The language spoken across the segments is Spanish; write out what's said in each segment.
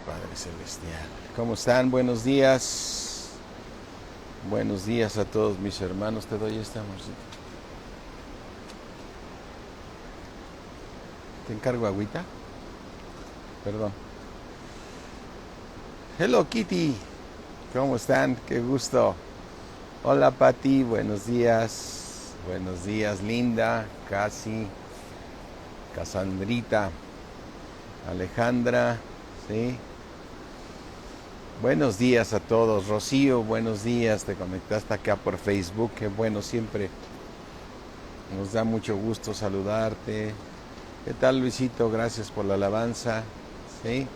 Padre Celestial. ¿Cómo están? Buenos días. Buenos días a todos mis hermanos. Te doy esta, amorcito. ¿Te encargo agüita? Perdón. Hello, Kitty. ¿Cómo están? Qué gusto. Hola, Pati. Buenos días. Buenos días, Linda, Casi, Casandrita, Alejandra. ¿Sí? Buenos días a todos. Rocío, buenos días. Te conectaste acá por Facebook. Qué bueno, siempre nos da mucho gusto saludarte. ¿Qué tal, Luisito? Gracias por la alabanza. ¿Sí?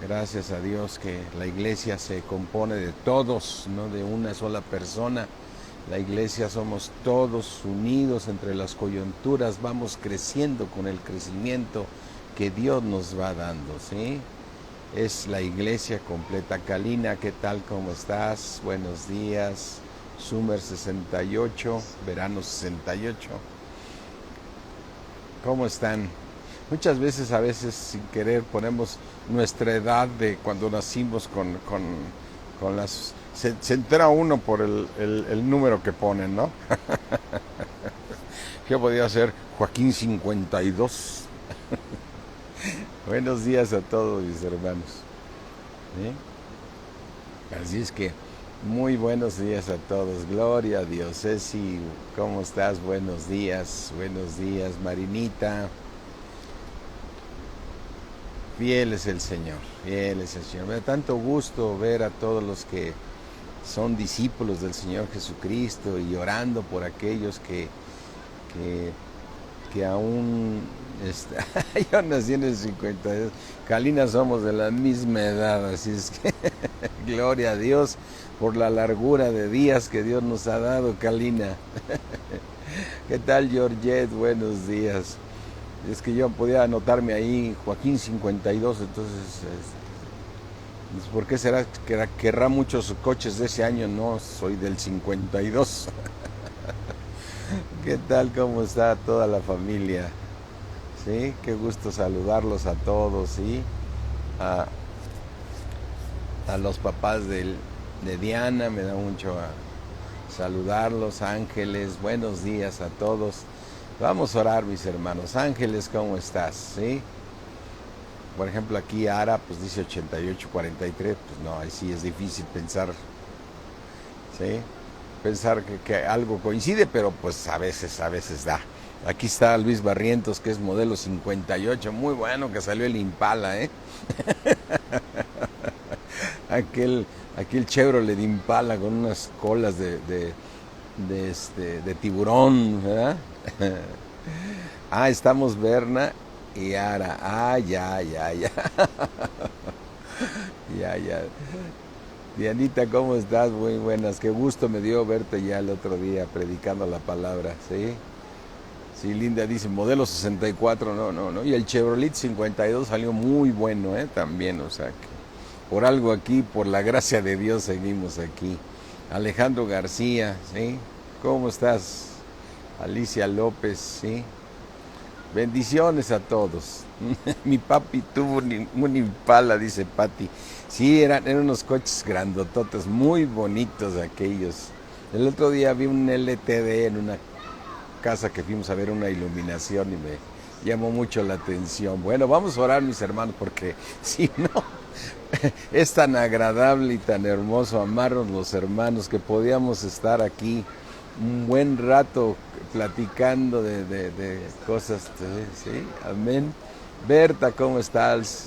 Gracias a Dios que la iglesia se compone de todos, no de una sola persona. La iglesia somos todos unidos entre las coyunturas, vamos creciendo con el crecimiento que Dios nos va dando, ¿sí? Es la iglesia completa. Kalina, ¿qué tal? ¿Cómo estás? Buenos días. Summer 68, verano 68. ¿Cómo están? Muchas veces, a veces sin querer, ponemos nuestra edad de cuando nacimos con las... Se entera uno por el número que ponen, ¿no? Yo podía ser Joaquín 52. Buenos días a todos mis hermanos. ¿Sí? Así es que muy buenos días a todos. Gloria a Dios. Ceci, ¿cómo estás? Buenos días. Buenos días, Marinita. Fiel es el Señor. Fiel es el Señor. Me da tanto gusto ver a todos los que son discípulos del Señor Jesucristo y orando por aquellos que aún yo nací en el 52. Kalina, somos de la misma edad, así es que gloria a Dios por la largura de días que Dios nos ha dado, Kalina. ¿Qué tal, Georgette? Buenos días. Es que yo podía anotarme ahí Joaquín 52, entonces ¿por qué será que querrá muchos coches de ese año? No, soy del 52. ¿Qué tal? ¿Cómo está toda la familia? ¿Sí? Qué gusto saludarlos a todos, ¿sí? A, a los papás de Diana, me da mucho saludarlos. Ángeles, buenos días a todos. Vamos a orar, mis hermanos. Ángeles, ¿cómo estás? ¿Sí? Por ejemplo, aquí Ara, pues dice 88-43, pues no, ahí sí es difícil pensar, ¿sí? Pensar que algo coincide, pero pues a veces da. Aquí está Luis Barrientos, que es modelo 58, muy bueno que salió el Impala, ¿eh? aquel Chevrolet de Impala con unas colas de tiburón, ¿verdad? Estamos Berna y Ara. Ya. Ya. Dianita, ¿cómo estás? Muy buenas. Qué gusto me dio verte ya el otro día predicando la palabra, ¿sí? Sí, Linda dice, modelo 64, no. Y el Chevrolet 52 salió muy bueno, también, o sea que por algo aquí, por la gracia de Dios, seguimos aquí. Alejandro García, ¿sí? ¿Cómo estás? Alicia López, ¿sí? Bendiciones a todos. Mi papi tuvo un Impala, dice Patti. Sí, eran unos coches grandototes, muy bonitos aquellos. El otro día vi un LTD en una casa que fuimos a ver una iluminación y me llamó mucho la atención. Bueno, vamos a orar, mis hermanos, porque si no, es tan agradable y tan hermoso amarnos los hermanos que podíamos estar aquí un buen rato platicando de cosas, ¿sí? Amén. Berta, ¿cómo estás?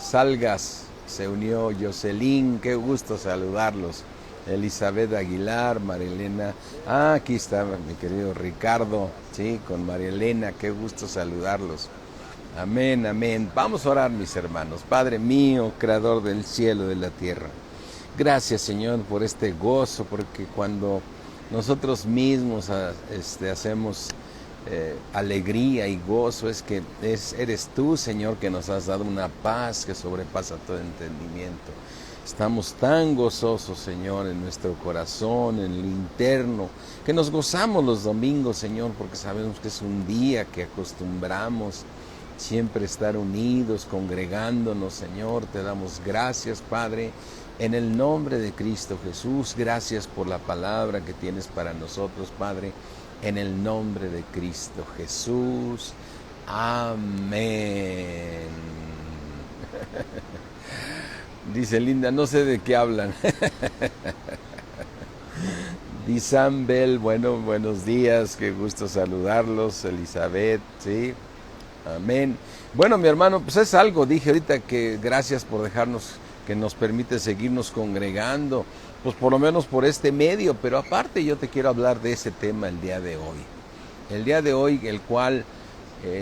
Salgas, se unió Jocelyn, qué gusto saludarlos. Elizabeth Aguilar, Marielena. Aquí está mi querido Ricardo, ¿sí? Con Marielena, qué gusto saludarlos. Amén. Vamos a orar, mis hermanos. Padre mío, creador del cielo y de la tierra. Gracias, Señor, por este gozo, porque cuando nosotros mismos hacemos alegría y gozo, eres tú, Señor, que nos has dado una paz que sobrepasa todo entendimiento. Estamos tan gozosos, Señor, en nuestro corazón, en el interno, que nos gozamos los domingos, Señor, porque sabemos que es un día que acostumbramos siempre estar unidos, congregándonos, Señor. Te damos gracias, Padre, en el nombre de Cristo Jesús. Gracias por la palabra que tienes para nosotros, Padre, en el nombre de Cristo Jesús. Amén. Dice Linda, no sé de qué hablan. Disambel, bueno, buenos días, qué gusto saludarlos. Elizabeth, sí, amén. Bueno, mi hermano, pues es algo, dije ahorita que gracias por dejarnos, que nos permite seguirnos congregando, pues por lo menos por este medio, pero aparte yo te quiero hablar de ese tema el día de hoy. El día de hoy, el cual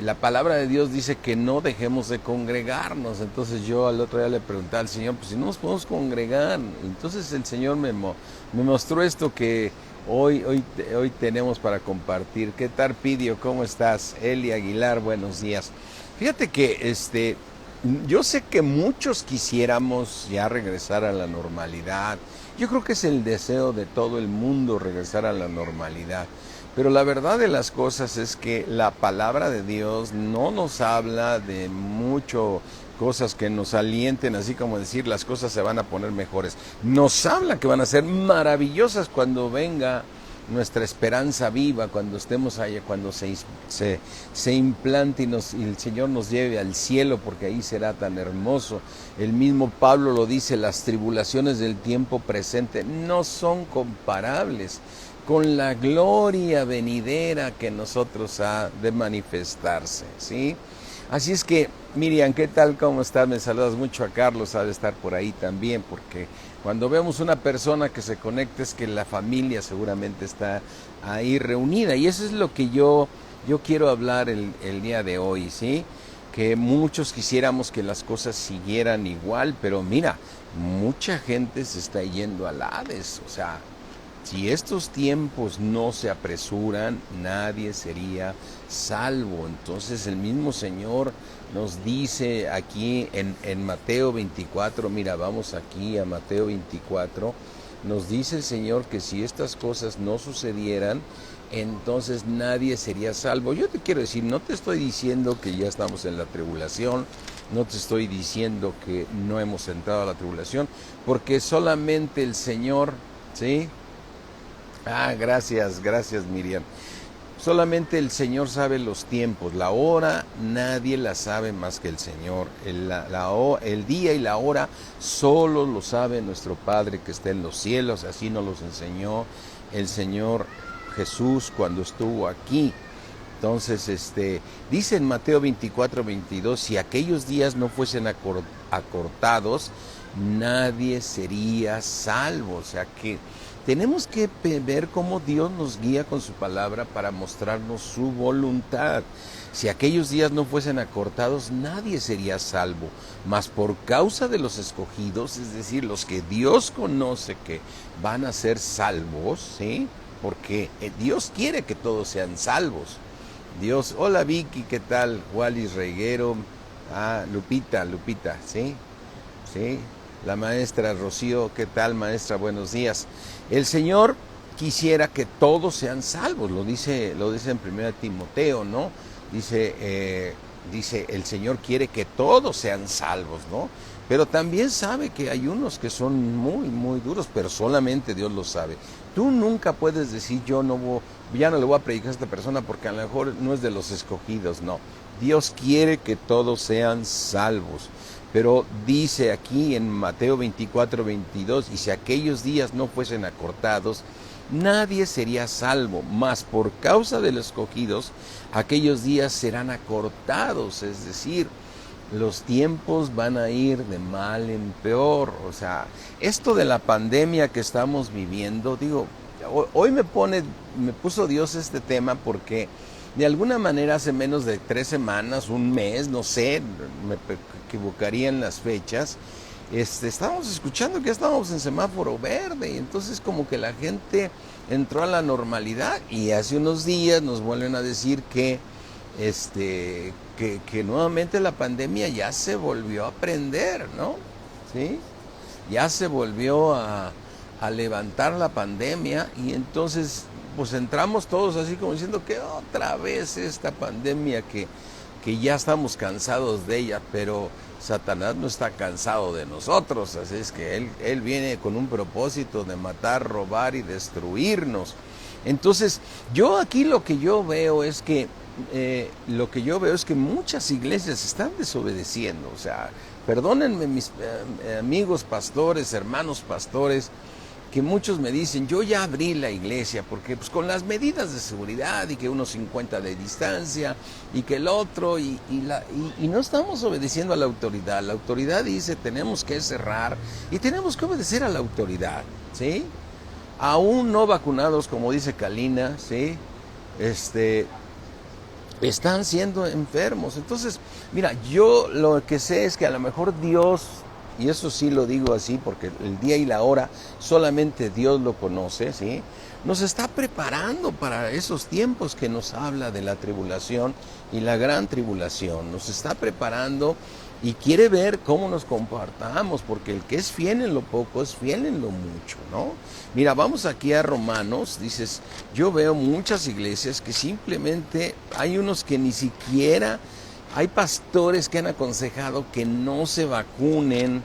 la palabra de Dios dice que no dejemos de congregarnos. Entonces yo al otro día le pregunté al Señor, pues si no nos podemos congregar. Entonces el Señor me mostró esto que hoy tenemos para compartir. ¿Qué tal, Pidio? ¿Cómo estás? Eli Aguilar, buenos días. Fíjate que yo sé que muchos quisiéramos ya regresar a la normalidad. Yo creo que es el deseo de todo el mundo regresar a la normalidad. Pero la verdad de las cosas es que la palabra de Dios no nos habla de mucho cosas que nos alienten, así como decir las cosas se van a poner mejores. Nos habla que van a ser maravillosas cuando venga nuestra esperanza viva, cuando estemos allá, cuando se implante y el Señor nos lleve al cielo, porque ahí será tan hermoso. El mismo Pablo lo dice, las tribulaciones del tiempo presente no son comparables con la gloria venidera que nosotros ha de manifestarse, ¿sí? Así es que, Miriam, ¿qué tal? ¿Cómo estás? Me saludas mucho. A Carlos, ha de estar por ahí también, porque cuando vemos una persona que se conecta es que la familia seguramente está ahí reunida, y eso es lo que yo quiero hablar el día de hoy, ¿sí? Que muchos quisiéramos que las cosas siguieran igual, pero mira, mucha gente se está yendo al Hades, o sea, si estos tiempos no se apresuran, nadie sería salvo. Entonces el mismo Señor nos dice aquí en Mateo 24, mira, vamos aquí a Mateo 24, nos dice el Señor que si estas cosas no sucedieran, entonces nadie sería salvo. Yo te quiero decir, no te estoy diciendo que ya estamos en la tribulación, no te estoy diciendo que no hemos entrado a la tribulación, porque solamente el Señor, ¿sí? Gracias Miriam. Solamente el Señor sabe los tiempos, la hora nadie la sabe más que el Señor. El día y la hora solo lo sabe nuestro Padre que está en los cielos, así nos los enseñó el Señor Jesús cuando estuvo aquí. Entonces, dice en Mateo 24, 22, si aquellos días no fuesen acortados, nadie sería salvo. O sea que tenemos que ver cómo Dios nos guía con su palabra para mostrarnos su voluntad. Si aquellos días no fuesen acortados, nadie sería salvo. Mas por causa de los escogidos, es decir, los que Dios conoce que van a ser salvos, ¿sí? Porque Dios quiere que todos sean salvos. Dios, hola Vicky, ¿qué tal? Wallis Reguero, Lupita, ¿sí? Sí. La maestra Rocío, ¿qué tal, maestra? Buenos días. El Señor quisiera que todos sean salvos, lo dice en 1 Timoteo, ¿no? Dice, el Señor quiere que todos sean salvos, ¿no? Pero también sabe que hay unos que son muy, muy duros, pero solamente Dios lo sabe. Tú nunca puedes decir, ya no le voy a predicar a esta persona porque a lo mejor no es de los escogidos, no. Dios quiere que todos sean salvos. Pero dice aquí en Mateo 24, 22, y si aquellos días no fuesen acortados, nadie sería salvo, mas por causa de los escogidos, aquellos días serán acortados, es decir, los tiempos van a ir de mal en peor. O sea, esto de la pandemia que estamos viviendo, digo, hoy me puso Dios este tema porque de alguna manera hace menos de 3 semanas, un mes, no sé, me equivocaría en las fechas, estábamos escuchando que ya estábamos en semáforo verde, y entonces como que la gente entró a la normalidad, y hace unos días nos vuelven a decir que nuevamente la pandemia ya se volvió a prender, ¿no? ¿Sí? Ya se volvió a levantar la pandemia, y entonces pues entramos todos así como diciendo que otra vez esta pandemia que que ya estamos cansados de ella, pero Satanás no está cansado de nosotros, así es que él viene con un propósito de matar, robar y destruirnos. Entonces, yo aquí lo que yo veo es que muchas iglesias están desobedeciendo. O sea, perdónenme mis amigos pastores, hermanos pastores, que muchos me dicen, yo ya abrí la iglesia, porque pues con las medidas de seguridad y que unos 50 de distancia y que el otro, y no estamos obedeciendo a la autoridad. La autoridad dice, tenemos que cerrar y tenemos que obedecer a la autoridad, ¿sí? Aún no vacunados, como dice Kalina, ¿sí? Están siendo enfermos. Entonces, mira, yo lo que sé es que a lo mejor Dios, y eso sí lo digo así porque el día y la hora solamente Dios lo conoce, ¿sí? Nos está preparando para esos tiempos que nos habla de la tribulación y la gran tribulación. Nos está preparando y quiere ver cómo nos comportamos, porque el que es fiel en lo poco es fiel en lo mucho, ¿no? Mira, vamos aquí a Romanos, dices, yo veo muchas iglesias que simplemente hay unos que ni siquiera, hay pastores que han aconsejado que no se vacunen,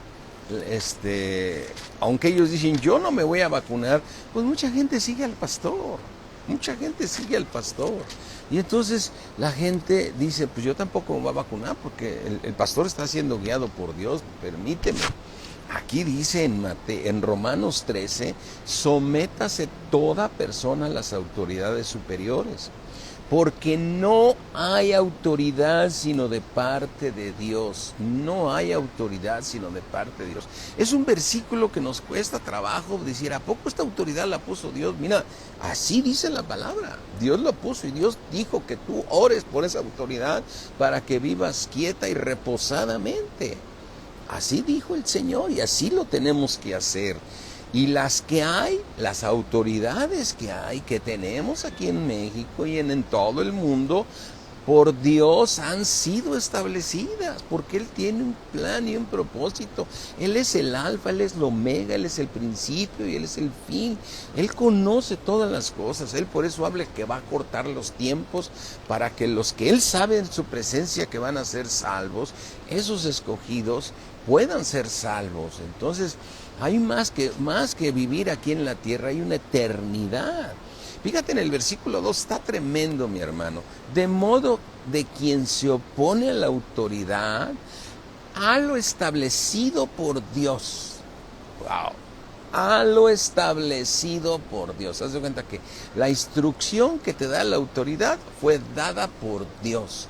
aunque ellos dicen, yo no me voy a vacunar, pues mucha gente sigue al pastor, mucha gente sigue al pastor. Y entonces la gente dice, pues yo tampoco me voy a vacunar porque el pastor está siendo guiado por Dios, permíteme. Aquí dice en Romanos 13, sométase toda persona a las autoridades superiores, porque no hay autoridad sino de parte de Dios. No hay autoridad sino de parte de Dios. Es un versículo que nos cuesta trabajo decir, ¿a poco esta autoridad la puso Dios? Mira, así dice la palabra. Dios lo puso y Dios dijo que tú ores por esa autoridad para que vivas quieta y reposadamente. Así dijo el Señor y así lo tenemos que hacer. Y las autoridades que tenemos aquí en México y en todo el mundo, por Dios han sido establecidas, porque Él tiene un plan y un propósito. Él es el alfa, Él es el omega, Él es el principio y Él es el fin. Él conoce todas las cosas. Él por eso habla que va a cortar los tiempos para que los que Él sabe en su presencia que van a ser salvos, esos escogidos, puedan ser salvos. Entonces, hay más que vivir aquí en la tierra, hay una eternidad. Fíjate en el versículo 2, está tremendo, mi hermano. De modo de quien se opone a la autoridad, a lo establecido por Dios. Wow. A lo establecido por Dios. Haz de cuenta que la instrucción que te da la autoridad fue dada por Dios.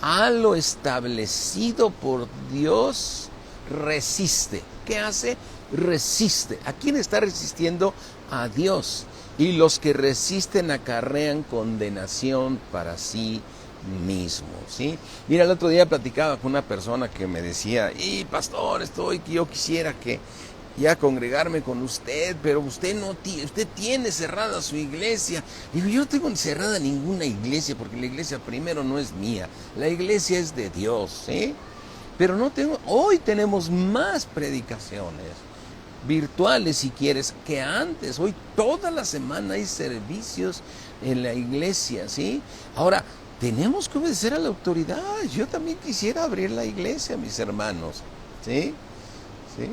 A lo establecido por Dios, resiste. ¿Qué hace? Resiste. ¿A quién está resistiendo? A Dios. Y los que resisten acarrean condenación para sí mismos, ¿sí? Mira, el otro día platicaba con una persona que me decía, pastor, yo quisiera que ya congregarme con usted, pero usted tiene cerrada su iglesia. Digo, yo no tengo cerrada ninguna iglesia, porque la iglesia primero no es mía, la iglesia es de Dios, ¿sí? Pero hoy tenemos más predicaciones virtuales, si quieres, que antes. Hoy toda la semana hay servicios en la iglesia, ¿sí? Ahora, tenemos que obedecer a la autoridad. Yo también quisiera abrir la iglesia, mis hermanos, ¿sí? ¿Sí?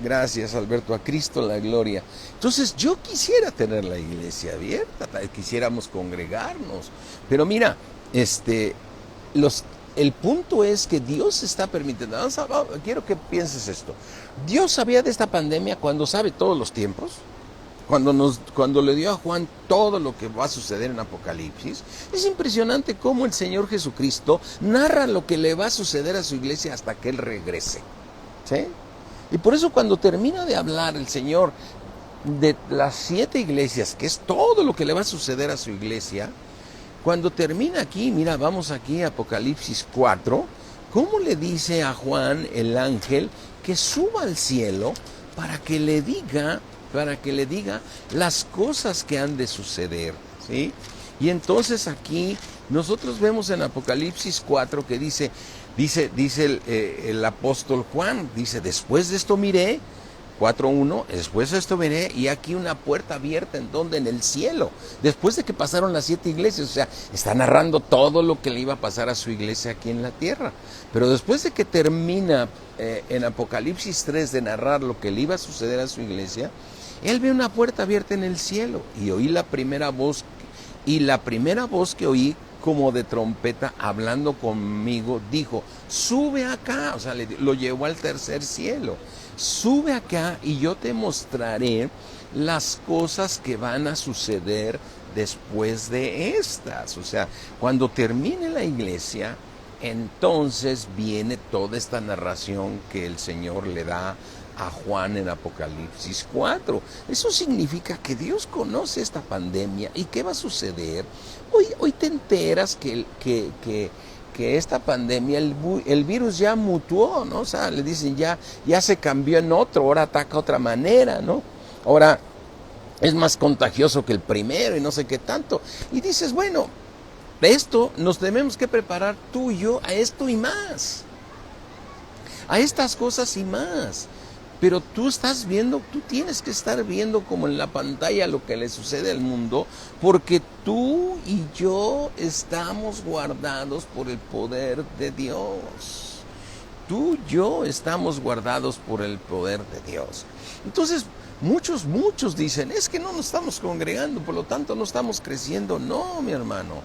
Gracias, Alberto, a Cristo la gloria. Entonces, yo quisiera tener la iglesia abierta, quisiéramos congregarnos. Pero mira, el punto es que Dios está permitiendo. Quiero que pienses esto. Dios sabía de esta pandemia cuando sabe todos los tiempos, cuando le dio a Juan todo lo que va a suceder en Apocalipsis. Es impresionante cómo el Señor Jesucristo narra lo que le va a suceder a su iglesia hasta que Él regrese, ¿sí? Y por eso cuando termina de hablar el Señor de las 7 iglesias, que es todo lo que le va a suceder a su iglesia, cuando termina aquí, mira, vamos aquí a Apocalipsis 4, ¿cómo le dice a Juan el ángel que suba al cielo para que le diga las cosas que han de suceder, ¿sí? Y entonces aquí nosotros vemos en Apocalipsis 4 que dice el apóstol Juan, dice, después de esto miré, 4:1, después de esto veré y aquí una puerta abierta en donde, en el cielo, después de que pasaron las 7 iglesias, o sea, está narrando todo lo que le iba a pasar a su iglesia aquí en la tierra, pero después de que termina en Apocalipsis 3 de narrar lo que le iba a suceder a su iglesia, él ve una puerta abierta en el cielo y oí la primera voz, y la primera voz que oí como de trompeta hablando conmigo dijo, sube acá, o sea, lo llevó al tercer cielo. Sube acá y yo te mostraré las cosas que van a suceder después de estas. O sea, cuando termine la iglesia, entonces viene toda esta narración que el Señor le da a Juan en Apocalipsis 4. Eso significa que Dios conoce esta pandemia y qué va a suceder. Hoy te enteras que esta pandemia, el virus ya mutuó, ¿no? O sea, le dicen ya se cambió en otro, ahora ataca de otra manera, ¿no? Ahora es más contagioso que el primero y no sé qué tanto. Y dices, bueno, esto nos tenemos que preparar tú y yo a esto y más. A estas cosas y más. Pero tú estás viendo, tú tienes que estar viendo como en la pantalla lo que le sucede al mundo, porque tú y yo estamos guardados por el poder de Dios. Tú y yo estamos guardados por el poder de Dios. Entonces, muchos dicen, es que no nos estamos congregando, por lo tanto no estamos creciendo. No, mi hermano.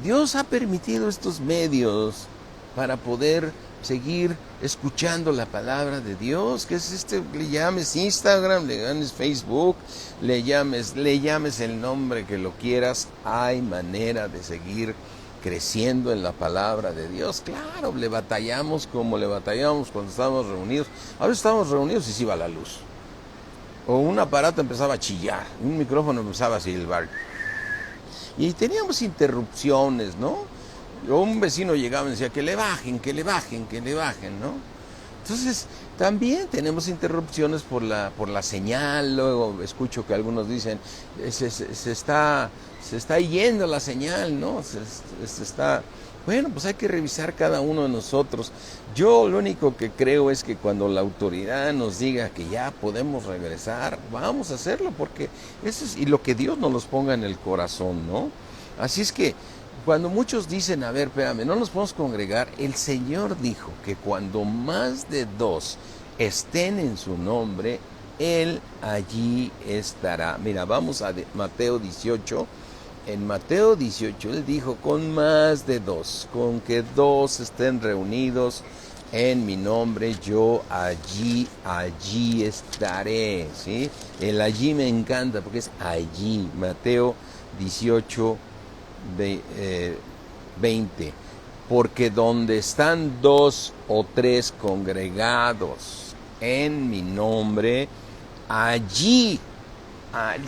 Dios ha permitido estos medios para poder seguir escuchando la palabra de Dios, que es le llames Instagram, le llames Facebook, le llames el nombre que lo quieras, hay manera de seguir creciendo en la palabra de Dios. Claro, le batallamos como le batallamos cuando estábamos reunidos. Ahora estamos reunidos y se iba la luz. O un aparato empezaba a chillar, un micrófono empezaba a silbar. Y teníamos interrupciones, ¿no? O un vecino llegaba y decía que le bajen, ¿no? Entonces, también tenemos interrupciones por la señal. Luego escucho que algunos dicen, se está yendo la señal, ¿no? Se está... Bueno, pues hay que revisar cada uno de nosotros. Yo lo único que creo es que cuando la autoridad nos diga que ya podemos regresar, vamos a hacerlo, porque eso es, y lo que Dios nos los ponga en el corazón, ¿no? Así es que cuando muchos dicen, a ver, espérame, no nos podemos congregar, el Señor dijo que cuando más de 2 estén en su nombre, Él allí estará. Mira, vamos a Mateo 18. En Mateo 18 Él dijo, con más de 2, con que 2 estén reunidos en mi nombre, yo allí estaré, ¿sí? El allí me encanta porque es allí. Mateo 18, 20, porque donde están 2 o 3 congregados en mi nombre, allí,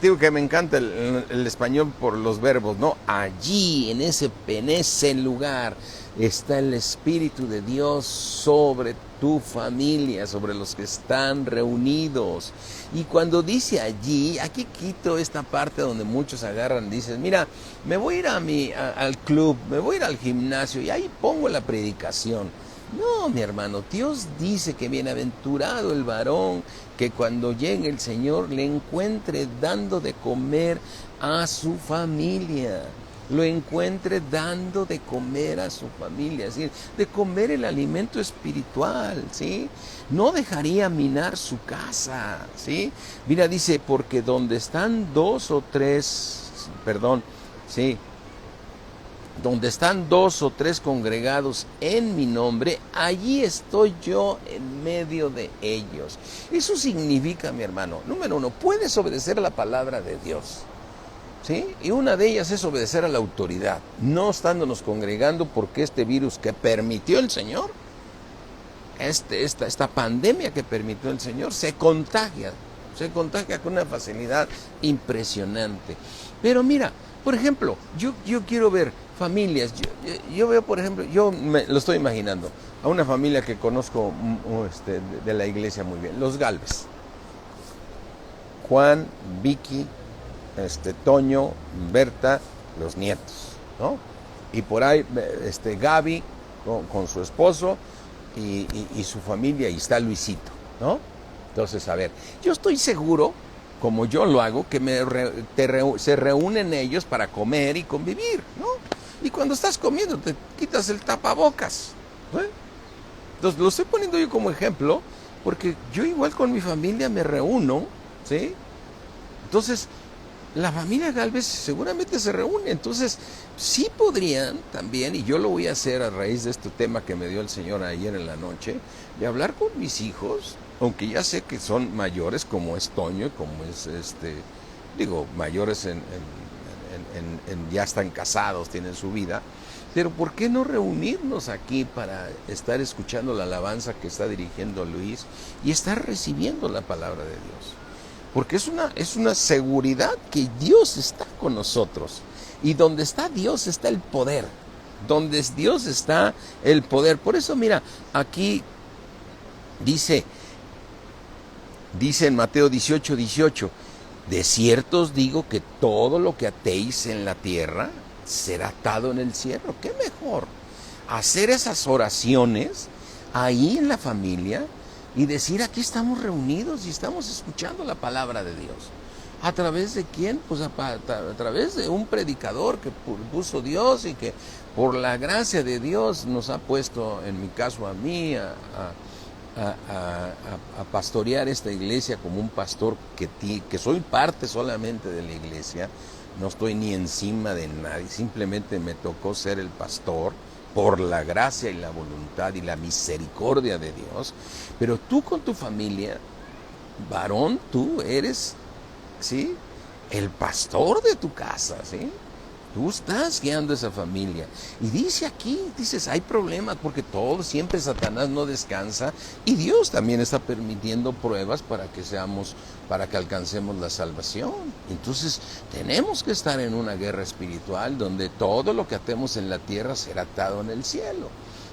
digo que me encanta el español por los verbos, ¿no? Allí, en ese lugar, está el Espíritu de Dios sobre tu familia, sobre los que están reunidos. Y cuando dice allí, aquí quito esta parte donde muchos agarran, dicen, mira, me voy a ir al club, me voy a ir al gimnasio y ahí pongo la predicación. No, mi hermano, Dios dice que bienaventurado el varón que cuando llegue el Señor le encuentre dando de comer a su familia. Lo encuentre dando de comer a su familia, es decir, de comer el alimento espiritual, ¿sí? No dejaría minar su casa, ¿sí? Mira, dice, porque donde están 2 o 3, ¿sí? Donde están 2 o 3 congregados en mi nombre, allí estoy yo en medio de ellos. Eso significa, mi hermano, número 1, puedes obedecer a la palabra de Dios, ¿sí? Y una de ellas es obedecer a la autoridad, no estándonos congregando porque este virus que permitió el Señor, esta pandemia que permitió el Señor, se contagia con una facilidad impresionante. Pero mira, por ejemplo, yo quiero ver familias, yo veo, por ejemplo, yo me lo estoy imaginando, a una familia que conozco de la iglesia muy bien, los Galvez, Juan, Vicky, Toño, Berta, los nietos, ¿no? Y por ahí Gaby con su esposo y su familia, y está Luisito, ¿no? Entonces, a ver, yo estoy seguro, como yo lo hago, que se reúnen ellos para comer y convivir, ¿no? Y cuando estás comiendo te quitas el tapabocas, ¿no? Entonces lo estoy poniendo yo como ejemplo, porque yo igual con mi familia me reúno, ¿sí? Entonces, la familia Galvez seguramente se reúne, entonces sí podrían también, y yo lo voy a hacer a raíz de este tema que me dio el Señor ayer en la noche, de hablar con mis hijos, aunque ya sé que son mayores, como es Toño, como es mayores ya están casados, tienen su vida, pero ¿por qué no reunirnos aquí para estar escuchando la alabanza que está dirigiendo Luis y estar recibiendo la palabra de Dios? Porque es una seguridad que Dios está con nosotros. Y donde está Dios está el poder. Donde Dios está el poder. Por eso, mira, aquí dice en Mateo 18:18, de cierto os digo que todo lo que atéis en la tierra será atado en el cielo. ¿Qué mejor? Hacer esas oraciones ahí en la familia y decir, aquí estamos reunidos y estamos escuchando la palabra de Dios. ¿A través de quién? Pues a través de un predicador que puso Dios y que por la gracia de Dios nos ha puesto, en mi caso a mí, a pastorear esta iglesia como un pastor que soy parte solamente de la iglesia. No estoy ni encima de nadie, simplemente me tocó ser el pastor por la gracia y la voluntad y la misericordia de Dios. Pero tú con tu familia, varón, tú eres, ¿sí?, el pastor de tu casa, ¿sí? Tú estás guiando esa familia. Y dice aquí, dices, hay problemas porque siempre Satanás no descansa y Dios también está permitiendo pruebas para que alcancemos la salvación. Entonces, tenemos que estar en una guerra espiritual donde todo lo que atemos en la tierra será atado en el cielo.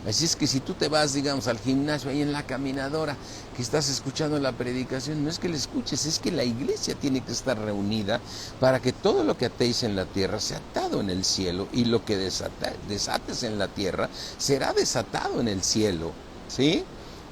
Así es que si tú te vas, digamos, al gimnasio, ahí en la caminadora, que estás escuchando la predicación, no es que la escuches, es que la iglesia tiene que estar reunida para que todo lo que atéis en la tierra sea atado en el cielo y lo que desates en la tierra será desatado en el cielo, ¿sí?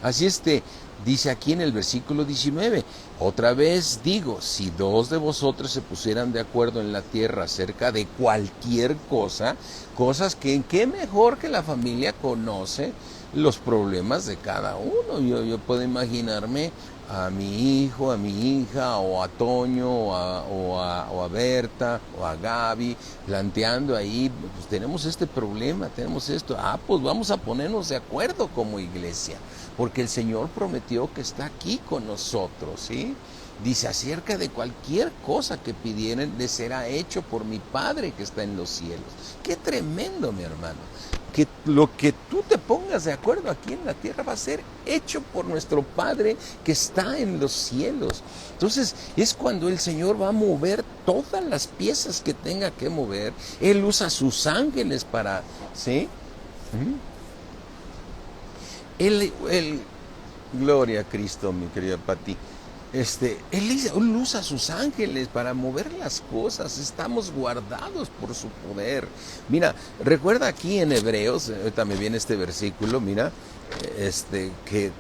Así es que dice aquí en el versículo 19, otra vez digo, si dos de vosotros se pusieran de acuerdo en la tierra acerca de cualquier cosa, cosas que qué mejor que la familia conoce los problemas de cada uno. Yo puedo imaginarme a mi hijo, a mi hija, o a Toño, o a Berta, o a Gaby, planteando ahí, pues tenemos este problema, tenemos esto, pues vamos a ponernos de acuerdo como iglesia, porque el Señor prometió que está aquí con nosotros, ¿sí? Dice, acerca de cualquier cosa que pidieren, les será hecho por mi Padre que está en los cielos. Qué tremendo, mi hermano. Que lo que tú te pongas de acuerdo aquí en la tierra va a ser hecho por nuestro Padre que está en los cielos. Entonces es cuando el Señor va a mover todas las piezas que tenga que mover. Él usa sus ángeles para, ¿sí? Gloria a Cristo, mi querida Pati. Él usa a sus ángeles para mover las cosas. Estamos guardados por su poder. Mira, recuerda aquí en Hebreos, ahorita me viene este versículo, mira, que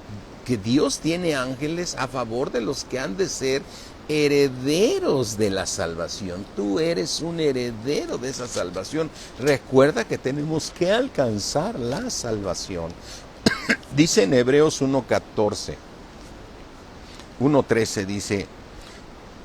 Dios tiene ángeles a favor de los que han de ser herederos de la salvación. Tú eres un heredero de esa salvación. Recuerda que tenemos que alcanzar la salvación. Dice en Hebreos 1:13 dice,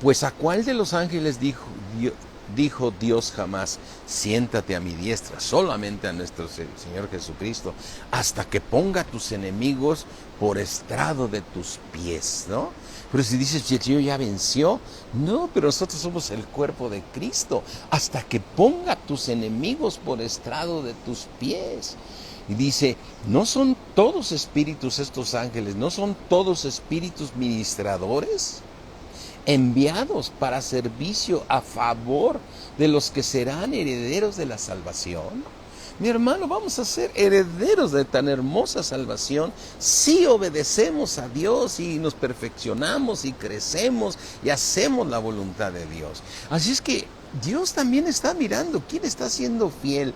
pues a cuál de los ángeles dijo Dios jamás, siéntate a mi diestra, solamente a nuestro Señor Jesucristo, hasta que ponga tus enemigos por estrado de tus pies, ¿no? Pero si dices, el Señor ya venció, no, pero nosotros somos el cuerpo de Cristo, hasta que ponga tus enemigos por estrado de tus pies. Y dice, ¿no son todos espíritus estos ángeles? ¿No son todos espíritus ministradores? Enviados para servicio a favor de los que serán herederos de la salvación. Mi hermano, vamos a ser herederos de tan hermosa salvación si obedecemos a Dios y nos perfeccionamos y crecemos y hacemos la voluntad de Dios. Así es que Dios también está mirando quién está siendo fiel.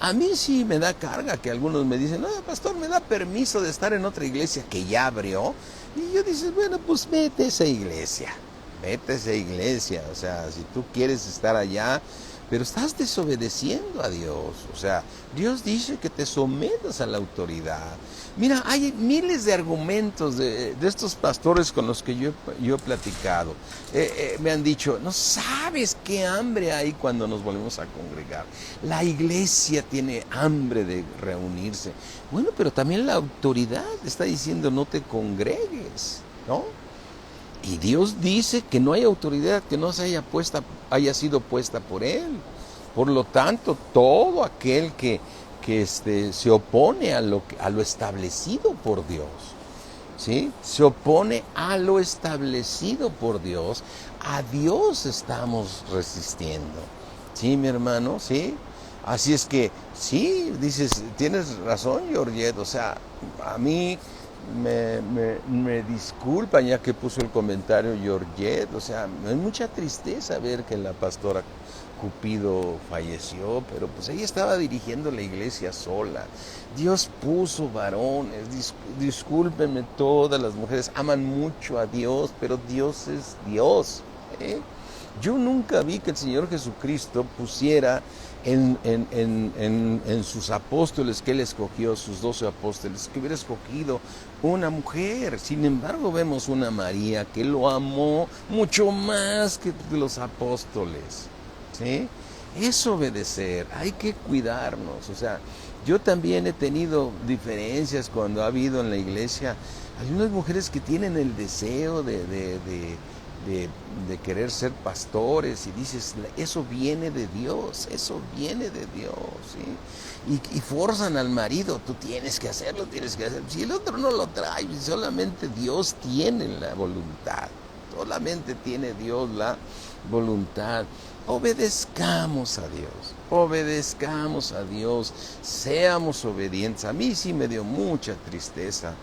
A mí sí me da carga que algunos me dicen, no, pastor, me da permiso de estar en otra iglesia que ya abrió. Y yo dices, bueno, pues vete a esa iglesia, o sea, si tú quieres estar allá, pero estás desobedeciendo a Dios. O sea, Dios dice que te sometas a la autoridad. Mira, hay miles de argumentos de estos pastores con los que yo he platicado. Me han dicho, no sabes qué hambre hay cuando nos volvemos a congregar. La iglesia tiene hambre de reunirse. Bueno, pero también la autoridad está diciendo no te congregues, ¿no? Y Dios dice que no hay autoridad que no haya sido puesta por Él. Por lo tanto, todo aquel que se opone a lo establecido por Dios, ¿sí? Se opone a lo establecido por Dios, a Dios estamos resistiendo. ¿Sí, mi hermano? ¿Sí? Así es que, sí, dices, tienes razón, Georgette, o sea, a mí me disculpan ya que puso el comentario Georgette, o sea, me da mucha tristeza ver que la pastora Cupido falleció, pero pues ella estaba dirigiendo la iglesia sola. Dios puso varones, discúlpenme, todas las mujeres aman mucho a Dios, pero Dios es Dios, ¿eh? Yo nunca vi que el Señor Jesucristo pusiera en sus apóstoles que Él escogió, sus 12 apóstoles, que hubiera escogido una mujer. Sin embargo, vemos una María que lo amó mucho más que los apóstoles, ¿sí? Es obedecer, hay que cuidarnos. O sea, yo también he tenido diferencias cuando ha habido en la iglesia algunas mujeres que tienen el deseo de querer ser pastores, y dices, eso viene de Dios, ¿sí? Y forzan al marido, tú tienes que hacerlo. Si el otro no lo trae, solamente Dios tiene la voluntad, solamente tiene Dios la voluntad. Obedezcamos a Dios, seamos obedientes. A mí sí me dio mucha tristeza.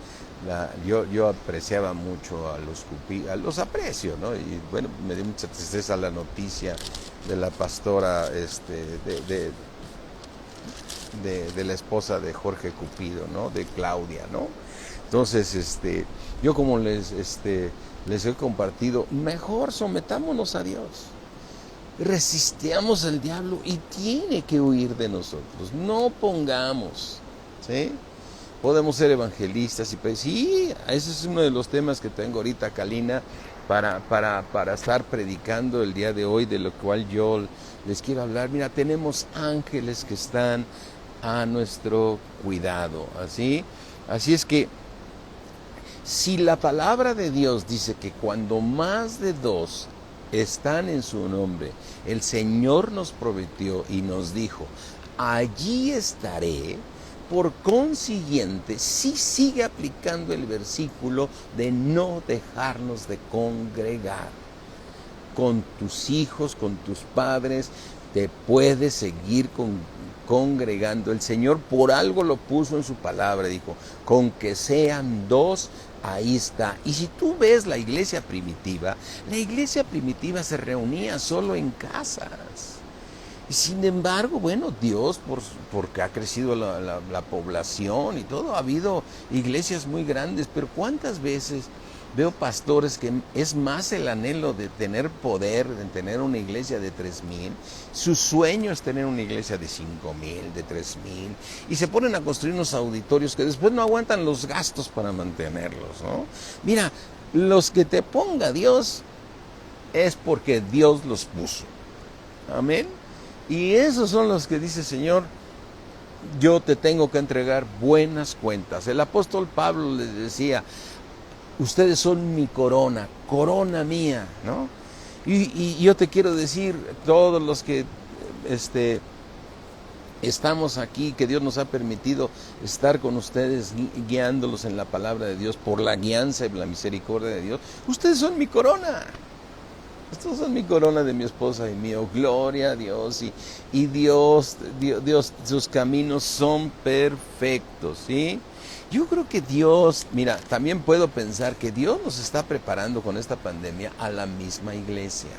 Yo apreciaba mucho a los Cupidos, los aprecio, ¿no? Y bueno, me dio mucha tristeza la noticia de la pastora, de la esposa de Jorge Cupido, ¿no? De Claudia, ¿no? Entonces, yo como les he compartido, mejor sometámonos a Dios. Resistamos al diablo y tiene que huir de nosotros. No pongamos, ¿sí? Podemos ser evangelistas y pues sí, ese es uno de los temas que tengo ahorita, Kalina, para estar predicando el día de hoy, de lo cual yo les quiero hablar. Mira, tenemos ángeles que están a nuestro cuidado, ¿así? Así es que si la palabra de Dios dice que cuando más de 2 están en su nombre, el Señor nos prometió y nos dijo, allí estaré. Por consiguiente, sí sigue aplicando el versículo de no dejarnos de congregar. Con tus hijos, con tus padres, te puedes seguir congregando. El Señor por algo lo puso en su palabra, dijo, con que sean 2, ahí está. Y si tú ves la iglesia primitiva se reunía solo en casas. Sin embargo, bueno, Dios, porque ha crecido la población y todo, ha habido iglesias muy grandes, pero ¿cuántas veces veo pastores que es más el anhelo de tener poder, de tener una iglesia de 3,000? Su sueño es tener una iglesia de 5,000, de 3,000, y se ponen a construir unos auditorios que después no aguantan los gastos para mantenerlos, ¿no? Mira, los que te ponga Dios es porque Dios los puso. Amén. Y esos son los que dice, Señor, yo te tengo que entregar buenas cuentas. El apóstol Pablo les decía, ustedes son mi corona mía, ¿no? Y yo te quiero decir, todos los que estamos aquí, que Dios nos ha permitido estar con ustedes, guiándolos en la palabra de Dios, por la guianza y la misericordia de Dios, ustedes son mi corona. Estos son mi corona de mi esposa y mío. Gloria a Dios. Y Dios, sus caminos son perfectos, ¿sí? Yo creo que Dios, mira, también puedo pensar que Dios nos está preparando con esta pandemia a la misma iglesia.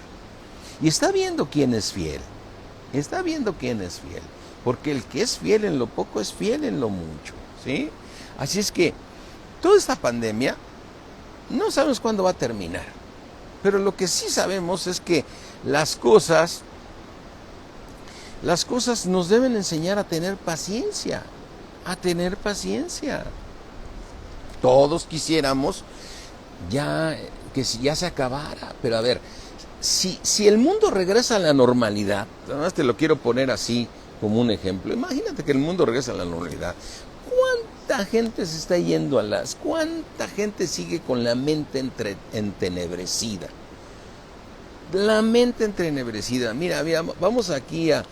Y está viendo quién es fiel. porque el que es fiel en lo poco es fiel en lo mucho, ¿sí? Así es que toda esta pandemia no sabemos cuándo va a terminar, pero lo que sí sabemos es que las cosas nos deben enseñar a tener paciencia, a tener paciencia. Todos quisiéramos ya que ya se acabara, pero a ver, si el mundo regresa a la normalidad, además te lo quiero poner así como un ejemplo, imagínate que el mundo regresa a la normalidad, ¿cuánta gente se está yendo cuánta gente sigue con la mente entenebrecida? La mente entenebrecida, mira, vamos aquí a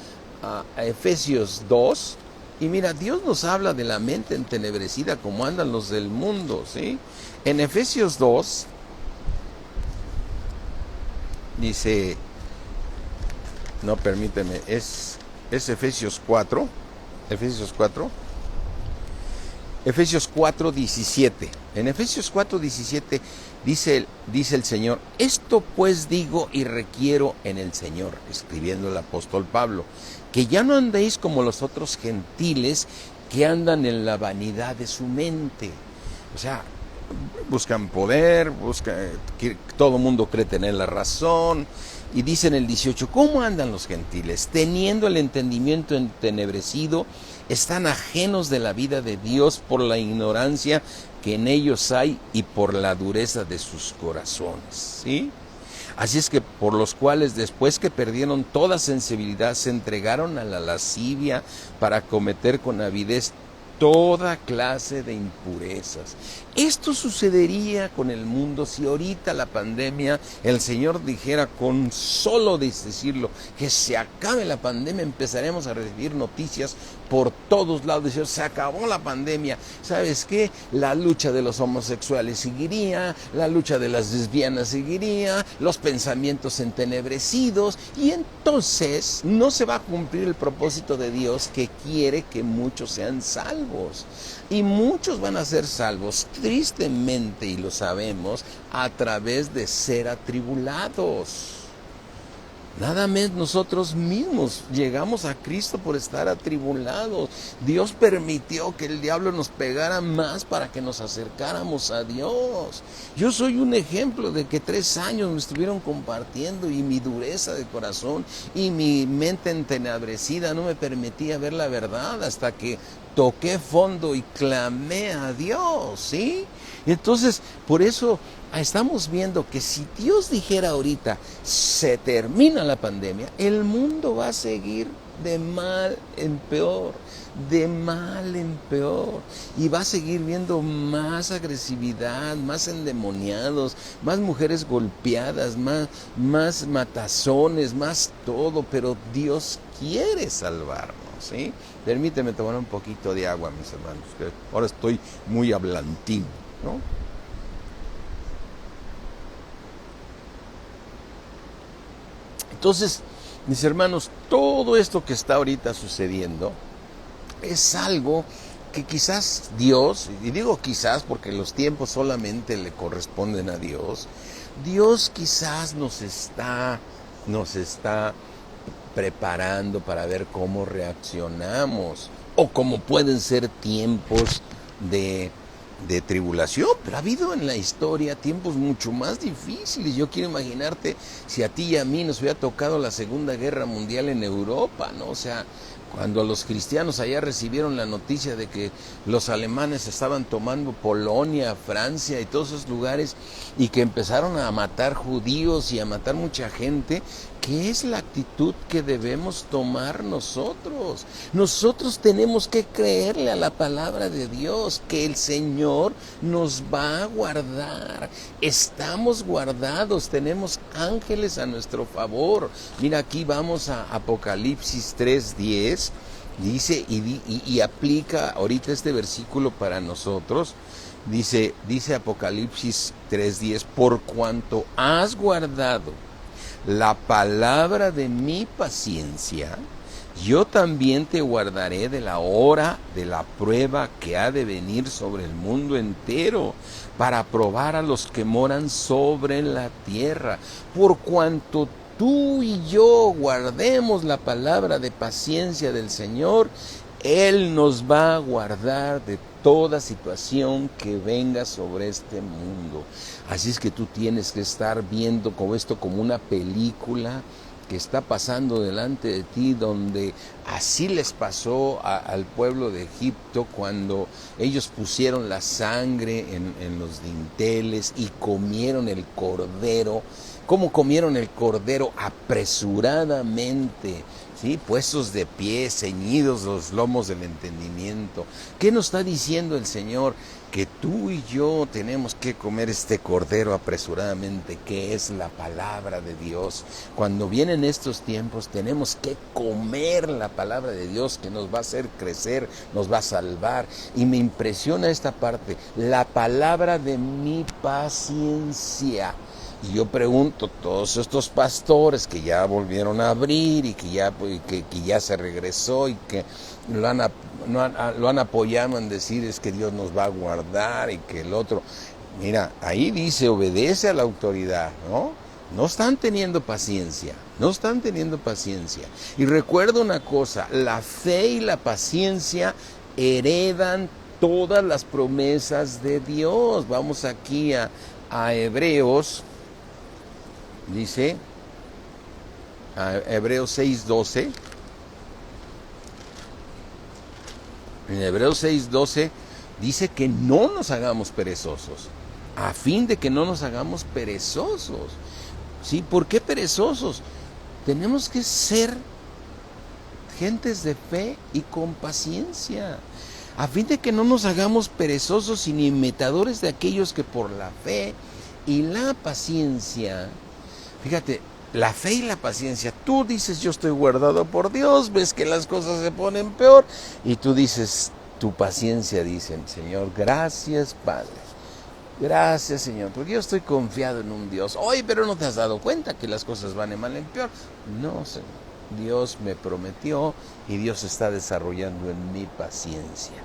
Efesios 2, y mira, Dios nos habla de la mente entenebrecida como andan los del mundo, ¿sí? En Efesios 2 dice, no, permíteme, es Efesios 4, Efesios 4:17. En Efesios 4:17 dice el Señor, esto pues digo y requiero en el Señor, escribiendo el apóstol Pablo, que ya no andéis como los otros gentiles que andan en la vanidad de su mente. O sea, buscan poder, que todo el mundo cree tener la razón. Y dice en el 18, ¿cómo andan los gentiles? Teniendo el entendimiento entenebrecido, están ajenos de la vida de Dios por la ignorancia que en ellos hay y por la dureza de sus corazones, ¿sí? Así es que por los cuales después que perdieron toda sensibilidad se entregaron a la lascivia para cometer con avidez toda clase de impurezas. Esto sucedería con el mundo si ahorita la pandemia, el Señor dijera con solo decirlo, que se acabe la pandemia, empezaremos a recibir noticias por todos lados, decir, se acabó la pandemia. ¿Sabes qué? La lucha de los homosexuales seguiría, la lucha de las lesbianas seguiría, los pensamientos entenebrecidos, y entonces no se va a cumplir el propósito de Dios, que quiere que muchos sean salvos. Y muchos van a ser salvos, tristemente, y lo sabemos, a través de ser atribulados. Nada más nosotros mismos llegamos a Cristo por estar atribulados. Dios permitió que el diablo nos pegara más para que nos acercáramos a Dios. Yo soy un ejemplo de que 3 años me estuvieron compartiendo, y mi dureza de corazón y mi mente entenebrecida no me permitía ver la verdad hasta que toqué fondo y clamé a Dios, ¿sí? Entonces, por eso estamos viendo que si Dios dijera ahorita, se termina la pandemia, el mundo va a seguir de mal en peor, de mal en peor, y va a seguir viendo más agresividad, más endemoniados, más mujeres golpeadas, más matazones, más todo, pero Dios quiere salvarnos, ¿sí? Permíteme tomar un poquito de agua, mis hermanos, que ahora estoy muy hablantín, ¿no? Entonces, mis hermanos, todo esto que está ahorita sucediendo es algo que quizás Dios, y digo quizás porque los tiempos solamente le corresponden a Dios, Dios quizás nos está preparando para ver cómo reaccionamos, o cómo pueden ser tiempos de tribulación, pero ha habido en la historia tiempos mucho más difíciles. Yo quiero imaginarte si a ti y a mí nos hubiera tocado la Segunda Guerra Mundial en Europa, ¿no? O sea, cuando los cristianos allá recibieron la noticia de que los alemanes estaban tomando Polonia, Francia y todos esos lugares, y que empezaron a matar judíos y a matar mucha gente, ¿qué es la actitud que debemos tomar nosotros? Nosotros tenemos que creerle a la palabra de Dios, que el Señor nos va a guardar. Estamos guardados, tenemos ángeles a nuestro favor. Mira, aquí vamos a Apocalipsis 3:10, dice, y aplica ahorita este versículo para nosotros. Dice Apocalipsis 3:10, por cuanto has guardado la palabra de mi paciencia, yo también te guardaré de la hora de la prueba que ha de venir sobre el mundo entero, para probar a los que moran sobre la tierra. Por cuanto tú y yo guardemos la palabra de paciencia del Señor, Él nos va a guardar de toda situación que venga sobre este mundo. Así es que tú tienes que estar viendo como esto como una película que está pasando delante de ti, donde así les pasó al pueblo de Egipto cuando ellos pusieron la sangre en los dinteles y comieron el cordero. ¿Cómo comieron el cordero? Apresuradamente, ¿sí? Puestos de pie, ceñidos los lomos del entendimiento. ¿Qué nos está diciendo el Señor? Que tú y yo tenemos que comer este cordero apresuradamente, que es la palabra de Dios. Cuando vienen estos tiempos tenemos que comer la palabra de Dios, que nos va a hacer crecer, nos va a salvar. Y me impresiona esta parte, la palabra de mi paciencia. Y yo pregunto, todos estos pastores que ya volvieron a abrir y que ya se regresó y que lo han apoyado en decir es que Dios nos va a guardar y que el otro, mira, ahí dice obedece a la autoridad, ¿no? No están teniendo paciencia, no están teniendo paciencia. Y recuerda una cosa, la fe y la paciencia heredan todas las promesas de Dios. Vamos aquí a Hebreos. Dice, Hebreos 6:12, en Hebreos 6:12 dice que no nos hagamos perezosos, a fin de que no nos hagamos perezosos. ¿Sí? ¿Por qué perezosos? Tenemos que ser gentes de fe y con paciencia, a fin de que no nos hagamos perezosos, sino imitadores de aquellos que por la fe y la paciencia. Fíjate, la fe y la paciencia, tú dices yo estoy guardado por Dios, ves que las cosas se ponen peor y tú dices, tu paciencia dice, Señor, gracias Padre, gracias Señor, porque yo estoy confiado en un Dios. Oye, pero no te has dado cuenta que las cosas van de mal en peor. No, Señor, Dios me prometió y Dios está desarrollando en mi paciencia.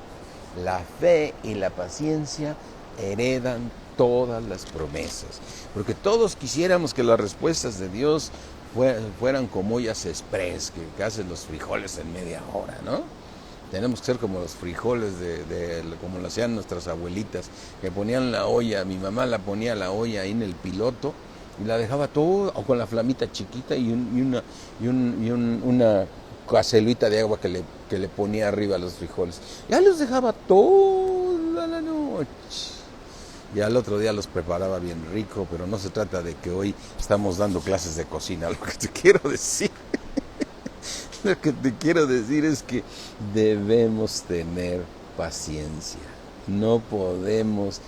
La fe y la paciencia heredan todas las promesas, porque todos quisiéramos que las respuestas de Dios fueran como ollas express, que hacen los frijoles en media hora, ¿no? Tenemos que ser como los frijoles como lo hacían nuestras abuelitas, que ponían la olla, mi mamá la ponía la olla ahí en el piloto y la dejaba todo, o con la flamita chiquita y una caceluita de agua que le ponía arriba a los frijoles. Ya los dejaba toda la noche. Y al otro día los preparaba bien rico, pero no se trata de que hoy estamos dando clases de cocina. Lo que te quiero decir, es que debemos tener paciencia. No podemos,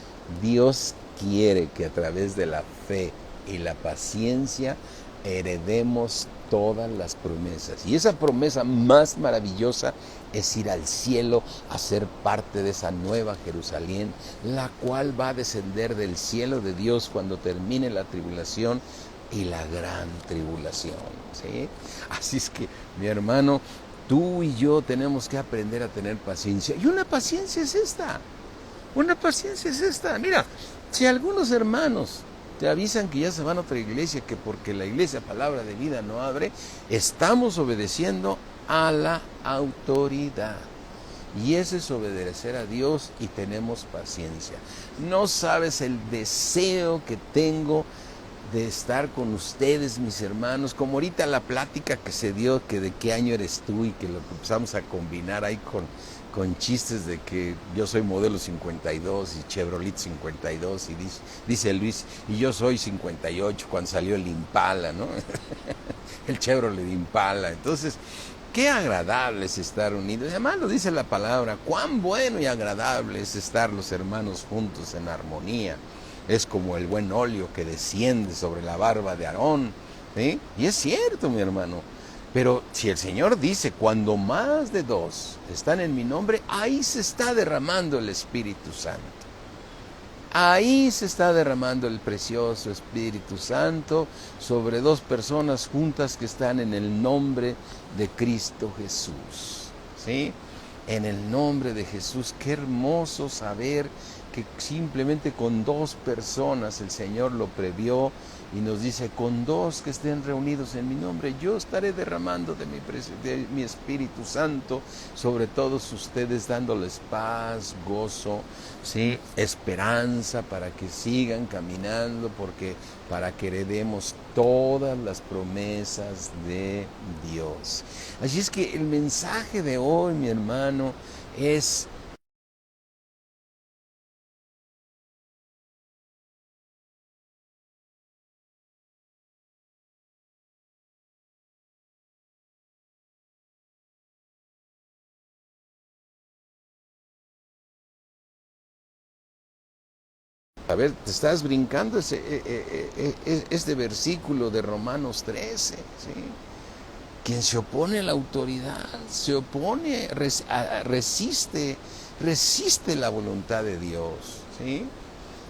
Dios quiere que a través de la fe y la paciencia heredemos todas las promesas. Y esa promesa más maravillosa es ir al cielo a ser parte de esa nueva Jerusalén, la cual va a descender del cielo de Dios cuando termine la tribulación y la gran tribulación, ¿sí? Así es que, mi hermano, tú y yo tenemos que aprender a tener paciencia. Y una paciencia es esta. Mira, si algunos hermanos te avisan que ya se van a otra iglesia, que porque la iglesia Palabra de Vida no abre, estamos obedeciendo a la autoridad. Y ese es obedecer a Dios y tenemos paciencia. No sabes el deseo que tengo de estar con ustedes, mis hermanos, como ahorita la plática que se dio, que de qué año eres tú y que lo empezamos a combinar ahí con chistes de que yo soy modelo 52 y Chevrolet 52 y dice Luis, y yo soy 58 cuando salió el Impala, ¿no? El Chevrolet Impala. Entonces, qué agradable es estar unidos. Además lo dice la palabra, cuán bueno y agradable es estar los hermanos juntos en armonía. Es como el buen óleo que desciende sobre la barba de Aarón, ¿sí? Y es cierto, mi hermano. Pero si el Señor dice, cuando más de dos están en mi nombre, ahí se está derramando el Espíritu Santo. Ahí se está derramando el precioso Espíritu Santo sobre dos personas juntas que están en el nombre de Cristo Jesús, ¿sí? En el nombre de Jesús. Qué hermoso saber que simplemente con 2 personas el Señor lo previó y nos dice, con 2 que estén reunidos en mi nombre, yo estaré derramando de mi Espíritu Santo sobre todos ustedes, dándoles paz, gozo, ¿sí? Esperanza para que sigan caminando, porque para que heredemos todas las promesas de Dios. Así es que el mensaje de hoy, mi hermano, es: a ver, te estás brincando este versículo de Romanos 13, ¿sí? Quien se opone a la autoridad, se opone, resiste la voluntad de Dios, ¿sí?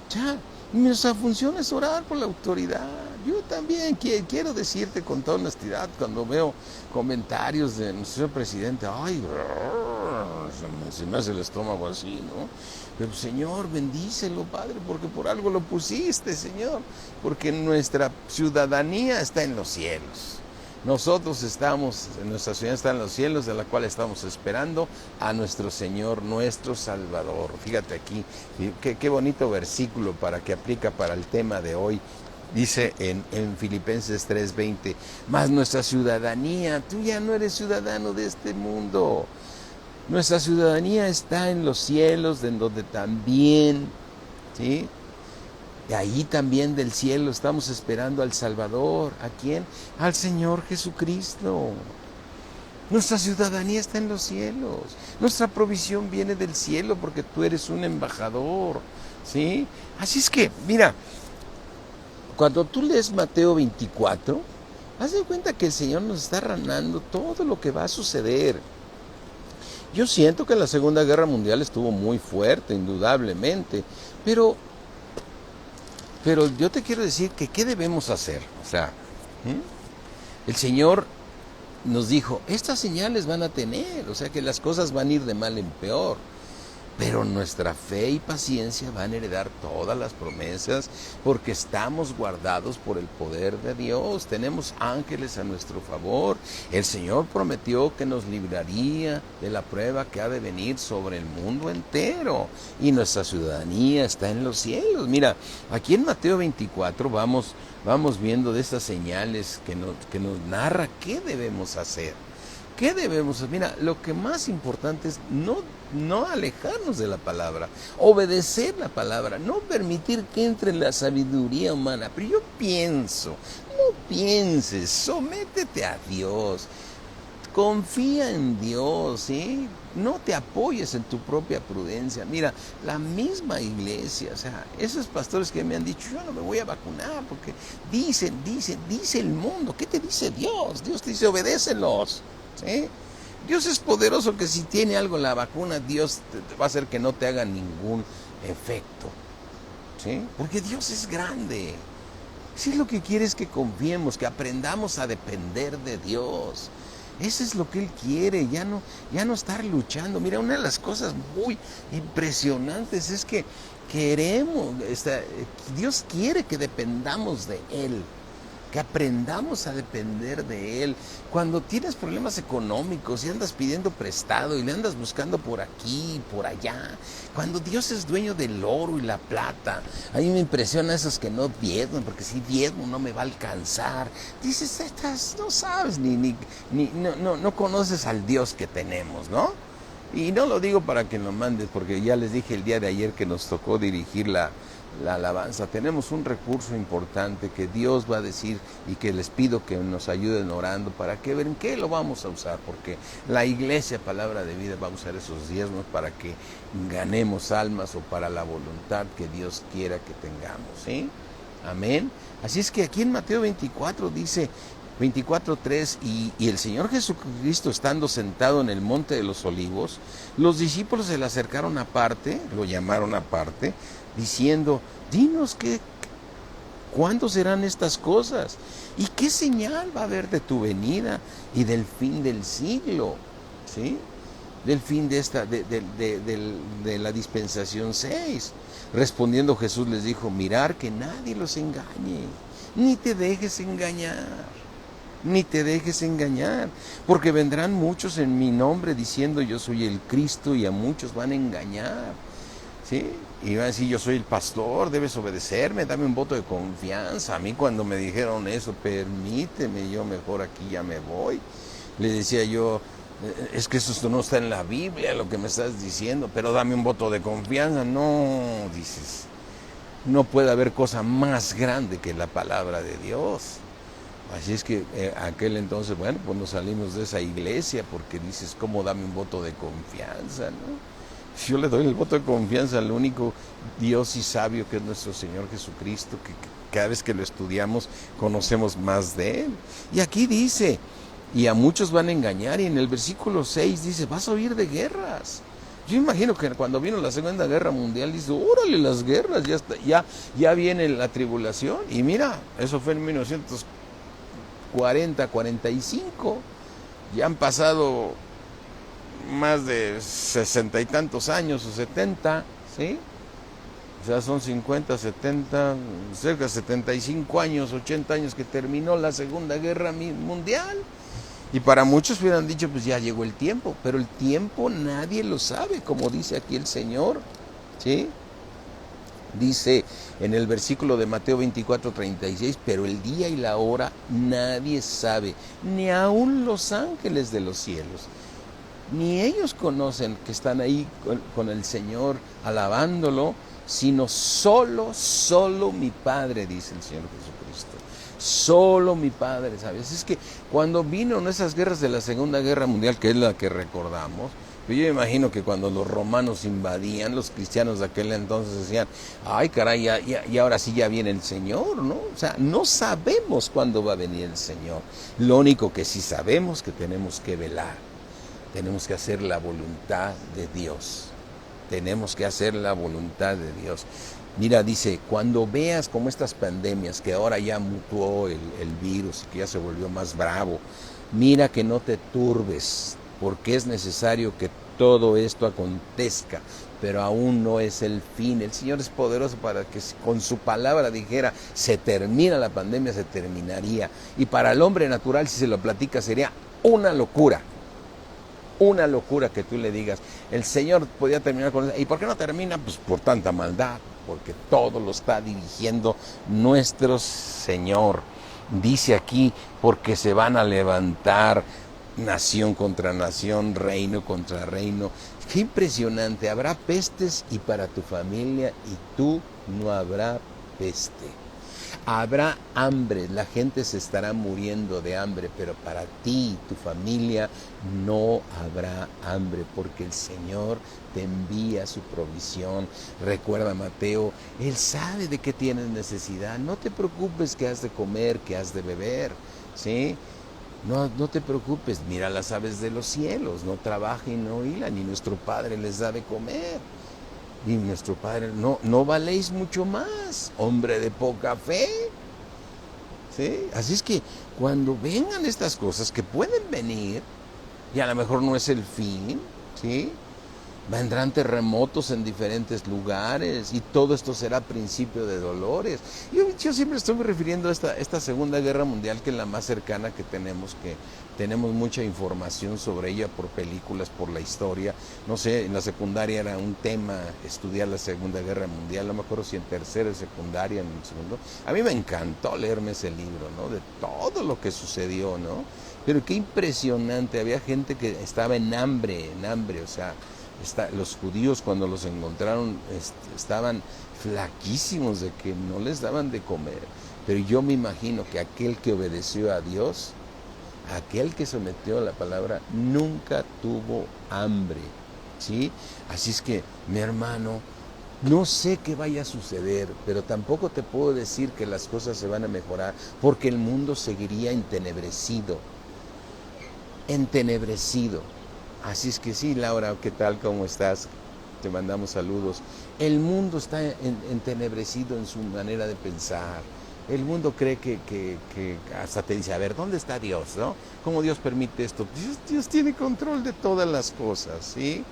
Ya, nuestra función es orar por la autoridad. Yo también quiero decirte con toda honestidad, cuando veo comentarios de nuestro presidente, ay, se me hace el estómago así, ¿no? Pero Señor, bendícelo, Padre, porque por algo lo pusiste, Señor, porque nuestra ciudadanía está en los cielos. Nosotros estamos, nuestra ciudad está en los cielos, de la cual estamos esperando a nuestro Señor, nuestro Salvador. Fíjate aquí, qué bonito versículo para que aplica para el tema de hoy. Dice en Filipenses 3:20, mas nuestra ciudadanía, tú ya no eres ciudadano de este mundo. Nuestra ciudadanía está en los cielos, en donde también, ¿sí? Y ahí también del cielo estamos esperando al Salvador. ¿A quién? Al Señor Jesucristo. Nuestra ciudadanía está en los cielos. Nuestra provisión viene del cielo porque tú eres un embajador, ¿sí? Así es que, mira, cuando tú lees Mateo 24, haz de cuenta que el Señor nos está narrando todo lo que va a suceder. Yo siento que la Segunda Guerra Mundial estuvo muy fuerte, indudablemente, pero yo te quiero decir que ¿qué debemos hacer? O sea, el Señor nos dijo, estas señales van a tener, o sea que las cosas van a ir de mal en peor. Pero nuestra fe y paciencia van a heredar todas las promesas porque estamos guardados por el poder de Dios. Tenemos ángeles a nuestro favor. El Señor prometió que nos libraría de la prueba que ha de venir sobre el mundo entero. Y nuestra ciudadanía está en los cielos. Mira, aquí en Mateo 24 vamos viendo de estas señales que nos narra qué debemos hacer. ¿Qué debemos hacer? Mira, lo que más importante es no alejarnos de la palabra, obedecer la palabra, no permitir que entre la sabiduría humana. Pero yo pienso, no pienses, sométete a Dios, confía en Dios, ¿sí? No te apoyes en tu propia prudencia. Mira, la misma iglesia, o sea, esos pastores que me han dicho, yo no me voy a vacunar porque dice el mundo. ¿Qué te dice Dios? Dios te dice, obedécelos, ¿sí? Dios es poderoso, que si tiene algo en la vacuna, Dios va a hacer que no te haga ningún efecto, ¿sí? Porque Dios es grande. Si es lo que quiere, es que confiemos, que aprendamos a depender de Dios. Eso es lo que Él quiere, ya no estar luchando. Mira, una de las cosas muy impresionantes es que Dios quiere que dependamos de Él, que aprendamos a depender de Él. Cuando tienes problemas económicos y andas pidiendo prestado y le andas buscando por aquí y por allá, cuando Dios es dueño del oro y la plata, a mí me impresiona esos que no diezman, porque si diezmo no me va a alcanzar. Dices, no sabes, no conoces al Dios que tenemos, ¿no? Y no lo digo para que lo mandes, porque ya les dije el día de ayer que nos tocó dirigir la alabanza. Tenemos un recurso importante que Dios va a decir y que les pido que nos ayuden orando para que vean qué lo vamos a usar, porque la iglesia Palabra de Vida va a usar esos diezmos para que ganemos almas o para la voluntad que Dios quiera que tengamos, ¿sí? Amén. Así es que aquí en Mateo 24 dice 24:3, y el Señor Jesucristo, estando sentado en el monte de los olivos, los discípulos se le acercaron aparte, lo llamaron aparte, diciendo, dinos ¿cuándo serán estas cosas? ¿Y qué señal va a haber de tu venida y del fin del siglo? ¿Sí? del fin de la dispensación 6. Respondiendo Jesús les dijo, mirar que nadie los engañe, ni te dejes engañar, ni te dejes engañar, porque vendrán muchos en mi nombre diciendo yo soy el Cristo y a muchos van a engañar, ¿sí? Y van a decir yo soy el pastor, debes obedecerme, dame un voto de confianza. A mí cuando me dijeron eso, permíteme, yo mejor aquí ya me voy. Le decía yo, es que eso no está en la Biblia, lo que me estás diciendo, pero dame un voto de confianza. No, dices, no puede haber cosa más grande que la palabra de Dios. Así es que aquel entonces, bueno, pues nos salimos de esa iglesia porque dices, ¿cómo dame un voto de confianza, no? Yo le doy el voto de confianza al único Dios y sabio que es nuestro Señor Jesucristo, que cada vez que lo estudiamos conocemos más de Él. Y aquí dice, y a muchos van a engañar, y en el versículo 6 dice, vas a oír de guerras. Yo imagino que cuando vino la Segunda Guerra Mundial, dice, órale las guerras, ya viene la tribulación. Y mira, eso fue en 1940, 45, ya han pasado más de 60 y tantos años o 70, ¿sí? O sea, son 50, 70, cerca de 75 años, 80 años que terminó la Segunda Guerra Mundial. Y para muchos hubieran dicho, pues ya llegó el tiempo, pero el tiempo nadie lo sabe, como dice aquí el Señor, ¿sí? Dice en el versículo de Mateo 24:36, pero el día y la hora nadie sabe, ni aun los ángeles de los cielos, ni ellos conocen que están ahí con el Señor alabándolo, sino solo mi Padre, dice el Señor Jesucristo. Solo mi Padre, ¿sabes? Es que cuando vino esas guerras de la Segunda Guerra Mundial, que es la que recordamos, yo imagino que cuando los romanos invadían, los cristianos de aquel entonces decían, ay caray, y ahora sí ya viene el Señor, ¿no? O sea, no sabemos cuándo va a venir el Señor. Lo único que sí sabemos que tenemos que velar, tenemos que hacer la voluntad de Dios. Tenemos que hacer la voluntad de Dios. Mira, dice, cuando veas como estas pandemias, que ahora ya mutuó el virus, que ya se volvió más bravo, mira que no te turbes, porque es necesario que todo esto acontezca, pero aún no es el fin. El Señor es poderoso para que con su palabra dijera, se termina la pandemia, se terminaría. Y para el hombre natural, si se lo platica, sería una locura. Una locura que tú le digas, el Señor podía terminar con eso. ¿Y por qué no termina? Pues por tanta maldad, porque todo lo está dirigiendo nuestro Señor. Dice aquí, porque se van a levantar nación contra nación, reino contra reino. Qué impresionante, habrá pestes y para tu familia y tú no habrá peste. Habrá hambre, la gente se estará muriendo de hambre, pero para ti y tu familia no habrá hambre, porque el Señor te envía su provisión. Recuerda, Mateo, Él sabe de qué tienes necesidad. No te preocupes que has de comer, que has de beber, ¿sí? No te preocupes, mira las aves de los cielos, no trabajan y no hilan, y nuestro Padre les da de comer. Y nuestro Padre, no valéis mucho más, hombre de poca fe. ¿Sí? Así es que cuando vengan estas cosas que pueden venir, y a lo mejor no es el fin, ¿sí? Vendrán terremotos en diferentes lugares y todo esto será principio de dolores. Yo siempre estoy refiriendo a esta Segunda Guerra Mundial, que es la más cercana que tenemos mucha información sobre ella por películas, por la historia. No sé, en la secundaria era un tema estudiar la Segunda Guerra Mundial, no me acuerdo si en tercera, secundaria, en el segundo. A mí me encantó leerme ese libro, ¿no? De todo lo que sucedió, ¿no? Pero qué impresionante, había gente que estaba en hambre, o sea, los judíos cuando los encontraron estaban flaquísimos de que no les daban de comer. Pero yo me imagino que aquel que obedeció a Dios, aquel que sometió a la palabra, nunca tuvo hambre, ¿sí? Así es que, mi hermano, no sé qué vaya a suceder, pero tampoco te puedo decir que las cosas se van a mejorar, porque el mundo seguiría entenebrecido. Así es que sí, Laura, ¿qué tal? ¿Cómo estás? Te mandamos saludos. El mundo está entenebrecido en su manera de pensar, el mundo cree que hasta te dice, a ver, ¿dónde está Dios? ¿No? ¿Cómo Dios permite esto? Dios tiene control de todas las cosas, ¿sí?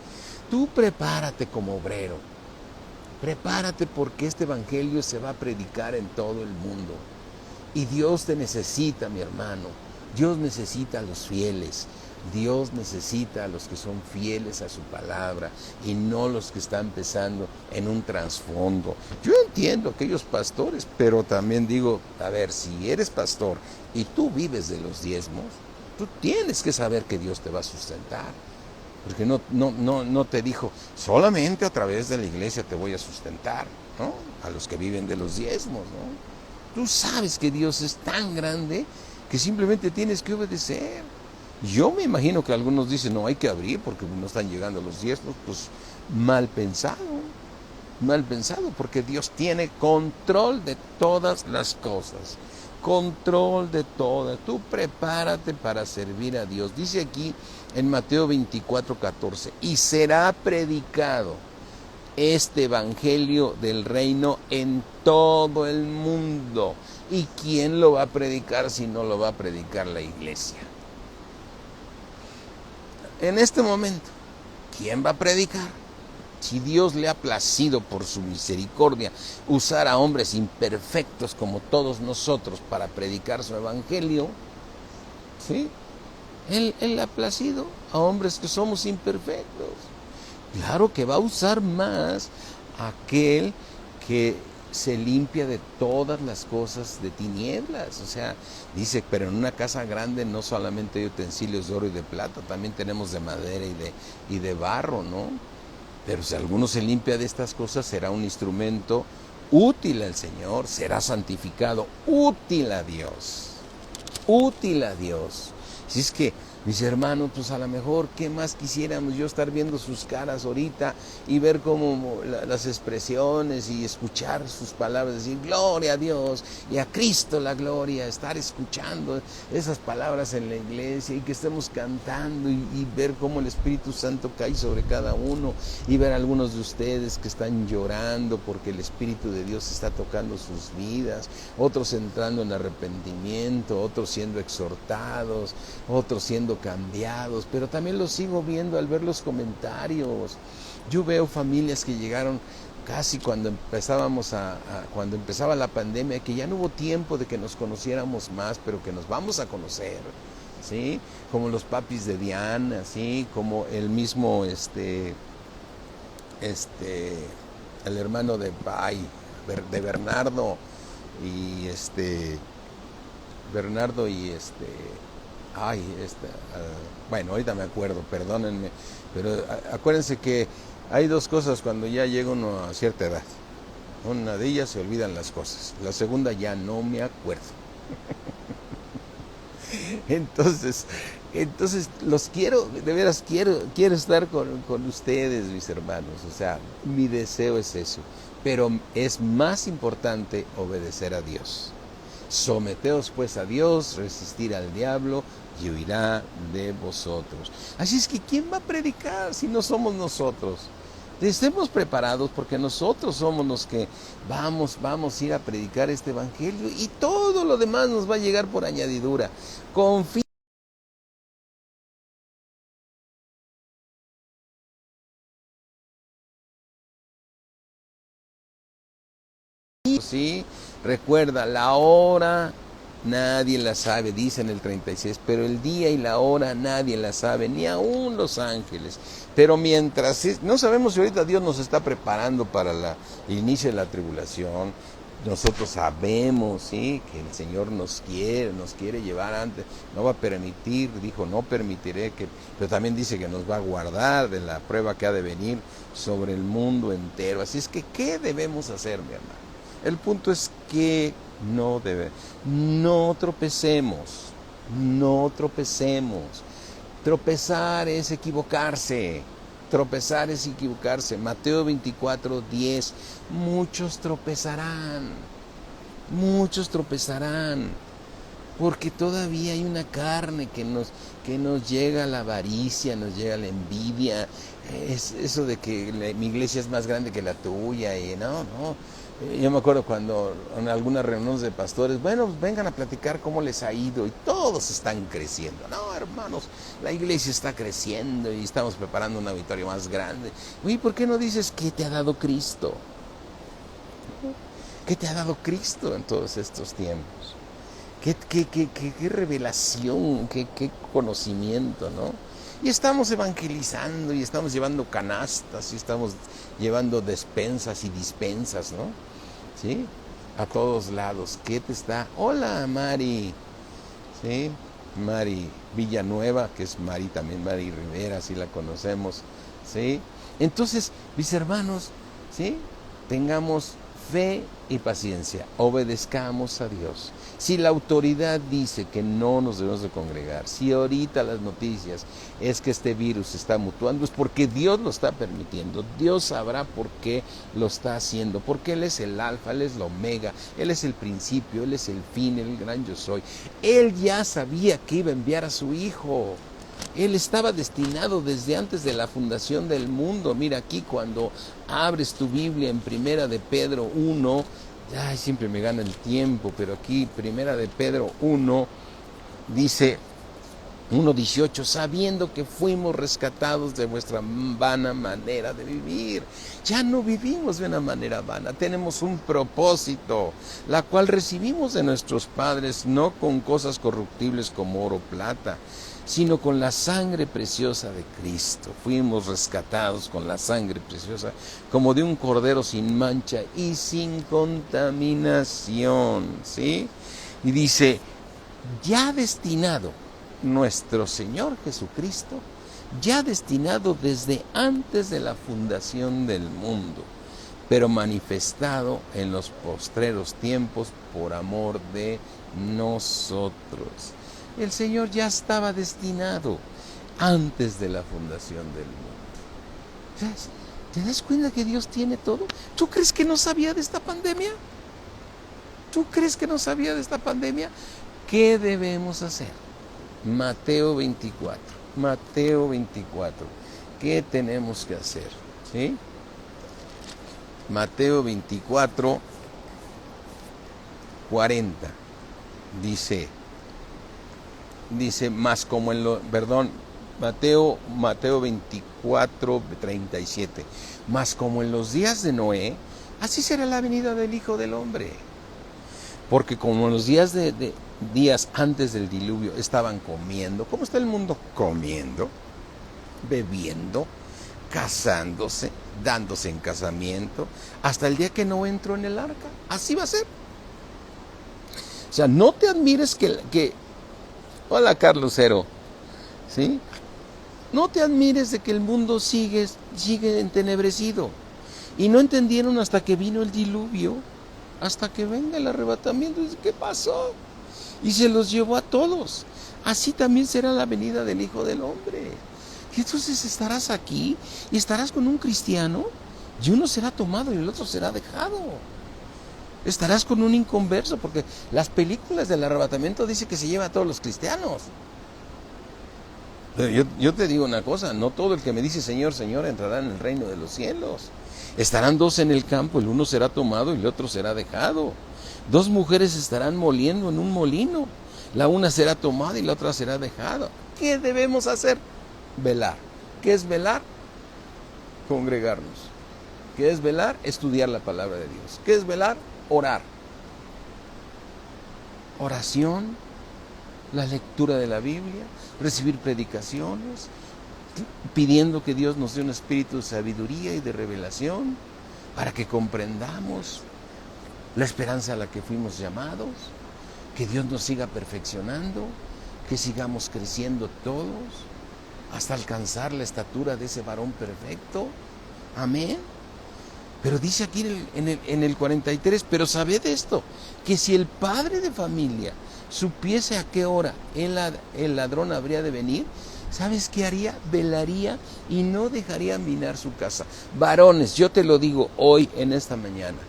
Tú prepárate como obrero, prepárate porque este evangelio se va a predicar en todo el mundo. Y Dios te necesita, mi hermano. Dios necesita a los fieles. Dios necesita a los que son fieles a su palabra y no los que están pensando en un trasfondo. Yo entiendo aquellos pastores, pero también digo, a ver, si eres pastor y tú vives de los diezmos, tú tienes que saber que Dios te va a sustentar. Porque no te dijo, solamente a través de la iglesia te voy a sustentar, ¿no? A los que viven de los diezmos, ¿no? Tú sabes que Dios es tan grande que simplemente tienes que obedecer. Yo me imagino que algunos dicen, no hay que abrir porque no están llegando los diezmos. Pues mal pensado, porque Dios tiene control de todas las cosas. Control de todas. Tú prepárate para servir a Dios. Dice aquí en Mateo 24:14, y será predicado este evangelio del reino en todo el mundo. ¿Y quién lo va a predicar si no lo va a predicar la iglesia? En este momento, ¿quién va a predicar? Si Dios le ha placido por su misericordia usar a hombres imperfectos como todos nosotros para predicar su evangelio, ¿sí? Él ha placido a hombres que somos imperfectos. Claro que va a usar más a aquel que se limpia de todas las cosas de tinieblas. O sea, dice, pero en una casa grande no solamente hay utensilios de oro y de plata, también tenemos de madera y de barro, ¿no? Pero si alguno se limpia de estas cosas, será un instrumento útil al Señor, será santificado, útil a Dios, útil a Dios. Si es que, mis hermanos, pues a lo mejor, ¿qué más quisiéramos yo estar viendo sus caras ahorita y ver cómo las expresiones y escuchar sus palabras, decir gloria a Dios y a Cristo la gloria, estar escuchando esas palabras en la iglesia y que estemos cantando y ver cómo el Espíritu Santo cae sobre cada uno y ver a algunos de ustedes que están llorando porque el Espíritu de Dios está tocando sus vidas, otros entrando en arrepentimiento, otros siendo exhortados, otros siendo cambiados, pero también los sigo viendo al ver los comentarios. Yo veo familias que llegaron casi cuando cuando empezaba la pandemia, que ya no hubo tiempo de que nos conociéramos más, pero que nos vamos a conocer, ¿sí? Como los papis de Diana, ¿sí? Como el mismo el hermano de Bernardo y bueno, ahorita me acuerdo, perdónenme, pero acuérdense que hay dos cosas cuando ya llega uno a cierta edad. Una de ellas, se olvidan las cosas. La segunda, ya no me acuerdo. Entonces los quiero, de veras quiero estar con ustedes, mis hermanos. O sea, mi deseo es eso. Pero es más importante obedecer a Dios. Someteos pues a Dios, resistir al diablo y huirá de vosotros. Así es que ¿quién va a predicar si no somos nosotros? Estemos preparados porque nosotros somos los que vamos a ir a predicar este evangelio y todo lo demás nos va a llegar por añadidura. Confía. Sí, recuerda, la hora nadie la sabe, dice en el 36, pero el día y la hora nadie la sabe, ni aún los ángeles. Pero mientras, no sabemos si ahorita Dios nos está preparando para el inicio de la tribulación. Nosotros sabemos, ¿sí?, que el Señor nos quiere llevar antes, no va a permitir, dijo, no permitiré pero también dice que nos va a guardar de la prueba que ha de venir sobre el mundo entero. Así es que, ¿qué debemos hacer, mi hermano? El punto es que no tropecemos. Tropezar es equivocarse. Mateo 24:10. Muchos tropezarán. Porque todavía hay una carne que nos llega la avaricia, nos llega la envidia. Es eso de que mi iglesia es más grande que la tuya. Y no. Yo me acuerdo cuando en algunas reuniones de pastores, bueno, pues vengan a platicar cómo les ha ido y todos están creciendo. No, hermanos, la iglesia está creciendo y estamos preparando un auditorio más grande. Oye, ¿por qué no dices qué te ha dado Cristo? ¿Qué te ha dado Cristo en todos estos tiempos? ¿Qué revelación, qué conocimiento, ¿no? Y estamos evangelizando y estamos llevando canastas y estamos llevando despensas y dispensas, ¿no? ¿Sí? A todos lados. ¿Qué te está? Hola, Mari. ¿Sí? Mari Villanueva, que es Mari también, Mari Rivera, si la conocemos. ¿Sí? Entonces, mis hermanos, ¿sí? Tengamos fe y paciencia, obedezcamos a Dios. Si la autoridad dice que no nos debemos de congregar, si ahorita las noticias es que este virus está mutuando, es porque Dios lo está permitiendo. Dios sabrá por qué lo está haciendo, porque Él es el alfa, Él es la omega, Él es el principio, Él es el fin, el gran yo soy. Él ya sabía que iba a enviar a su Hijo. Él estaba destinado desde antes de la fundación del mundo. Mira aquí cuando abres tu Biblia en Primera de Pedro 1, ay, siempre me gana el tiempo, pero aquí Primera de Pedro 1 dice 1:18, sabiendo que fuimos rescatados de vuestra vana manera de vivir. Ya no vivimos de una manera vana, tenemos un propósito, la cual recibimos de nuestros padres, no con cosas corruptibles como oro o plata, sino con la sangre preciosa de Cristo. Fuimos rescatados con la sangre preciosa, como de un cordero sin mancha y sin contaminación, ¿sí? Y dice, ya destinado, nuestro Señor Jesucristo, ya destinado desde antes de la fundación del mundo, pero manifestado en los postreros tiempos por amor de nosotros. El Señor ya estaba destinado antes de la fundación del mundo. ¿Te das cuenta que Dios tiene todo? ¿Tú crees que no sabía de esta pandemia? ¿Tú crees que no sabía de esta pandemia? ¿Qué debemos hacer? Mateo 24. Mateo 24. ¿Qué tenemos que hacer? ¿Sí? Mateo 24, 40. Dice, más como en lo, perdón, Mateo 24, 37. Más como en los días de Noé, así será la venida del Hijo del Hombre. Porque como en los días días antes del diluvio estaban comiendo, ¿cómo está el mundo? Comiendo, bebiendo, casándose, dándose en casamiento, hasta el día que no entró en el arca. Así va a ser. O sea, no te admires que hola, Carlos Cero, ¿sí? No te admires de que el mundo sigue entenebrecido. Y no entendieron hasta que vino el diluvio, hasta que venga el arrebatamiento. ¿Qué pasó? Y se los llevó a todos. Así también será la venida del Hijo del Hombre. Y entonces estarás aquí y estarás con un cristiano y uno será tomado y el otro será dejado. Estarás con un inconverso, porque las películas del arrebatamiento dicen que se lleva a todos los cristianos. Pero yo te digo una cosa, no todo el que me dice Señor, Señor entrará en el reino de los cielos. Estarán dos en el campo, el uno será tomado y el otro será dejado. Dos mujeres estarán moliendo en un molino, la una será tomada y la otra será dejada. ¿Qué debemos hacer? Velar. ¿Qué es velar? Congregarnos. ¿Qué es velar? Estudiar la palabra de Dios. ¿Qué es velar? Orar. Oración, la lectura de la Biblia, recibir predicaciones, pidiendo que Dios nos dé un espíritu de sabiduría y de revelación para que comprendamos la esperanza a la que fuimos llamados, que Dios nos siga perfeccionando, que sigamos creciendo todos hasta alcanzar la estatura de ese varón perfecto. Amén. Pero dice aquí en el 43, pero sabed esto, que si el padre de familia supiese a qué hora el ladrón habría de venir, ¿sabes qué haría? Velaría y no dejaría minar su casa. Varones, yo te lo digo hoy en esta mañana,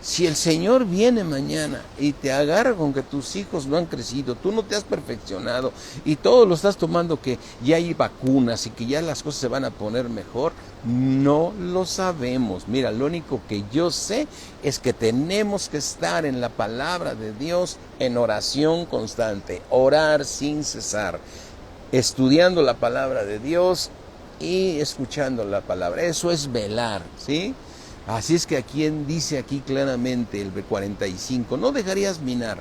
Si el Señor viene mañana y te agarra con que tus hijos no han crecido, tú no te has perfeccionado y todo lo estás tomando que ya hay vacunas y que ya las cosas se van a poner mejor, no lo sabemos. Mira, lo único que yo sé es que tenemos que estar en la palabra de Dios en oración constante, orar sin cesar, estudiando la palabra de Dios y escuchando la palabra. Eso es velar, ¿sí? Así es que aquí dice aquí claramente el 45, no dejarías minar,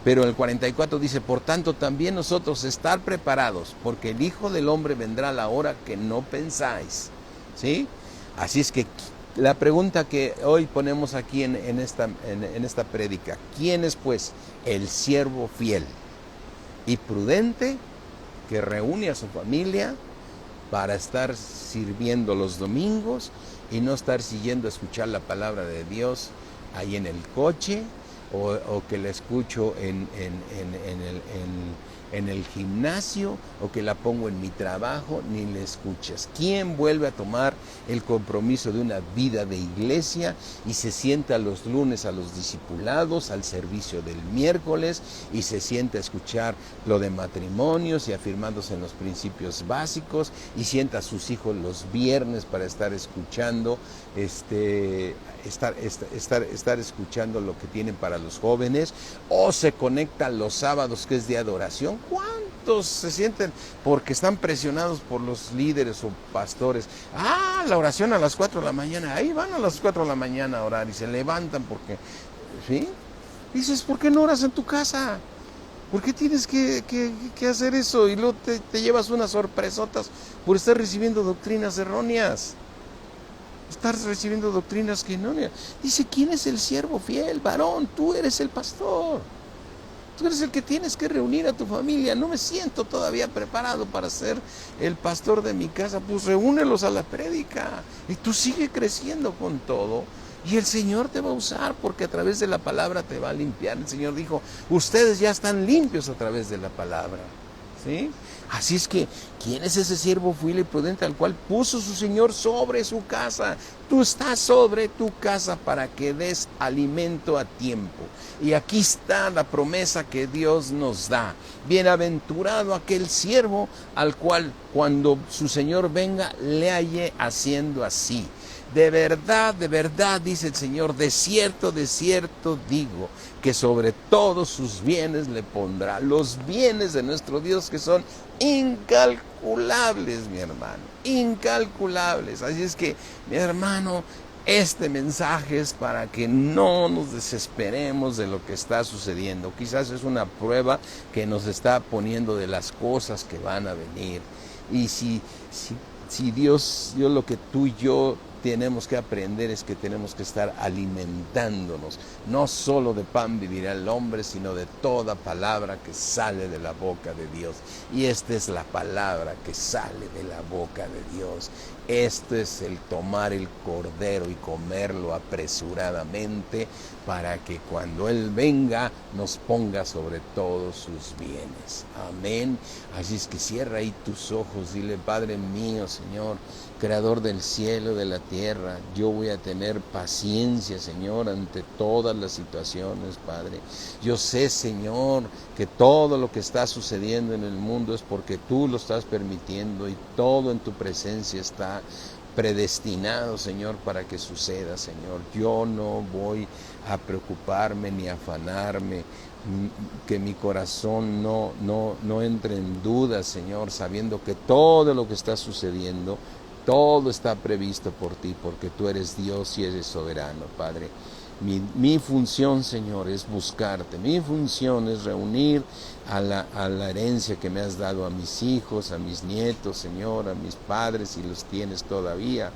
pero el 44 dice, por tanto también nosotros estar preparados, porque el Hijo del Hombre vendrá a la hora que no pensáis, ¿sí? Así es que la pregunta que hoy ponemos aquí en esta prédica, ¿quién es pues el siervo fiel y prudente que reúne a su familia para estar sirviendo los domingos y no estar siguiendo a escuchar la palabra de Dios ahí en el coche o que la escucho en el gimnasio o que la pongo en mi trabajo, ni la escuchas? ¿Quién vuelve a tomar el compromiso de una vida de iglesia y se sienta los lunes a los discipulados, al servicio del miércoles y se sienta a escuchar lo de matrimonios y afirmándose en los principios básicos y sienta a sus hijos los viernes para estar escuchando estar escuchando lo que tienen para los jóvenes, o se conecta los sábados que es día de oración? ¿Cuántos se sienten porque están presionados por los líderes o pastores? La oración a las 4 de la mañana, ahí van a las 4 de la mañana a orar y se levantan porque, ¿sí? Dices, ¿por qué no oras en tu casa? ¿Por qué tienes que hacer eso? Y luego te llevas unas sorpresotas por estar recibiendo doctrinas erróneas. Estás recibiendo doctrinas que no. Dice, ¿quién es el siervo fiel? Varón, tú eres el pastor. Tú eres el que tienes que reunir a tu familia. No me siento todavía preparado para ser el pastor de mi casa. Pues reúnelos a la prédica. Y tú sigue creciendo con todo. Y el Señor te va a usar porque a través de la palabra te va a limpiar. El Señor dijo, ustedes ya están limpios a través de la palabra. ¿Sí? Así es que, ¿quién es ese siervo fiel y prudente al cual puso su Señor sobre su casa? Tú estás sobre tu casa para que des alimento a tiempo. Y aquí está la promesa que Dios nos da. Bienaventurado aquel siervo al cual cuando su Señor venga le halle haciendo así. De verdad, dice el Señor, de cierto digo, que sobre todos sus bienes le pondrá. Los bienes de nuestro Dios que son incalculables, mi hermano, incalculables. Así es que, mi hermano, este mensaje es para que no nos desesperemos de lo que está sucediendo. Quizás es una prueba que nos está poniendo de las cosas que van a venir. Y si Dios, lo que tú y yo tenemos que aprender es que tenemos que estar alimentándonos, no solo de pan vivirá el hombre, sino de toda palabra que sale de la boca de Dios. Y esta es la palabra que sale de la boca de Dios. Esto es el tomar el cordero y comerlo apresuradamente para que cuando Él venga nos ponga sobre todos sus bienes. Amén. Así es que cierra ahí tus ojos, dile, Padre mío, Señor, Creador del cielo, de la tierra, yo voy a tener paciencia, Señor, ante todas las situaciones, Padre. Yo sé, Señor, que todo lo que está sucediendo en el mundo es porque tú lo estás permitiendo y todo en tu presencia está predestinado, Señor, para que suceda, Señor. Yo no voy a preocuparme ni a afanarme, que mi corazón no entre en dudas, Señor, sabiendo que todo lo que está sucediendo, todo está previsto por ti, porque tú eres Dios y eres soberano, Padre. Mi función, Señor, es buscarte. Mi función es reunir a la herencia que me has dado a mis hijos, a mis nietos, Señor, a mis padres, si los tienes todavía,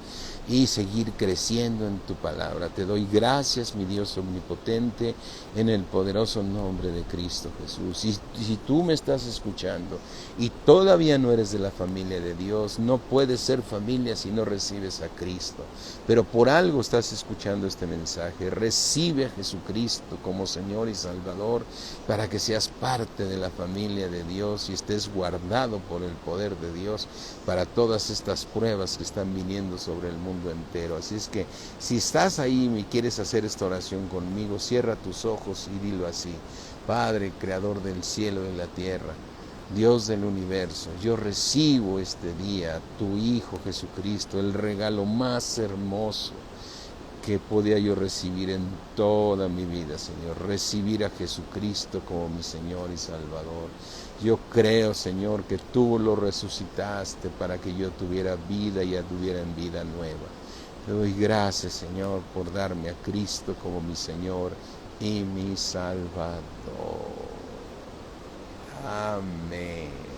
y seguir creciendo en tu palabra. Te doy gracias, mi Dios omnipotente, en el poderoso nombre de Cristo Jesús. Y si tú me estás escuchando y todavía no eres de la familia de Dios, no puedes ser familia si no recibes a Cristo. Pero por algo estás escuchando este mensaje. Recibe a Jesucristo como Señor y Salvador para que seas parte de la familia de Dios y estés guardado por el poder de Dios para todas estas pruebas que están viniendo sobre el mundo mundo entero. Así es que si estás ahí y quieres hacer esta oración conmigo, cierra tus ojos y dilo así: Padre, creador del cielo y de la tierra, Dios del universo, yo recibo este día a tu Hijo Jesucristo, el regalo más hermoso que podía yo recibir en toda mi vida, Señor. Recibir a Jesucristo como mi Señor y Salvador. Yo creo, Señor, que tú lo resucitaste para que yo tuviera vida y tuviera en vida nueva. Te doy gracias, Señor, por darme a Cristo como mi Señor y mi Salvador. Amén.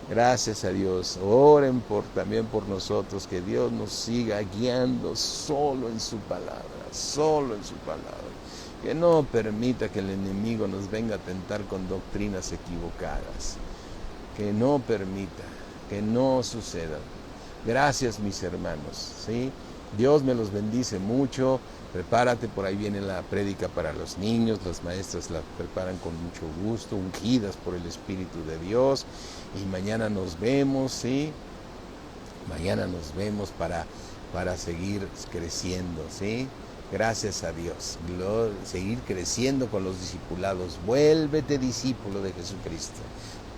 Gracias a Dios. Oren también por nosotros, que Dios nos siga guiando solo en su palabra, solo en su palabra. Que no permita que el enemigo nos venga a tentar con doctrinas equivocadas. Que no permita, que no suceda. Gracias, mis hermanos, ¿sí? Dios me los bendice mucho. Prepárate, por ahí viene la prédica para los niños. Las maestras la preparan con mucho gusto, ungidas por el Espíritu de Dios. Y mañana nos vemos, ¿sí? Mañana nos vemos para seguir creciendo, ¿sí? Gracias a Dios. Seguir creciendo con los discipulados. Vuélvete discípulo de Jesucristo.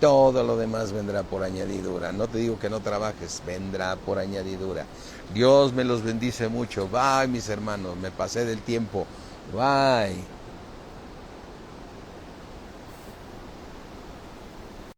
Todo lo demás vendrá por añadidura. No te digo que no trabajes, vendrá por añadidura. Dios me los bendice mucho. Bye, mis hermanos. Me pasé del tiempo. Bye.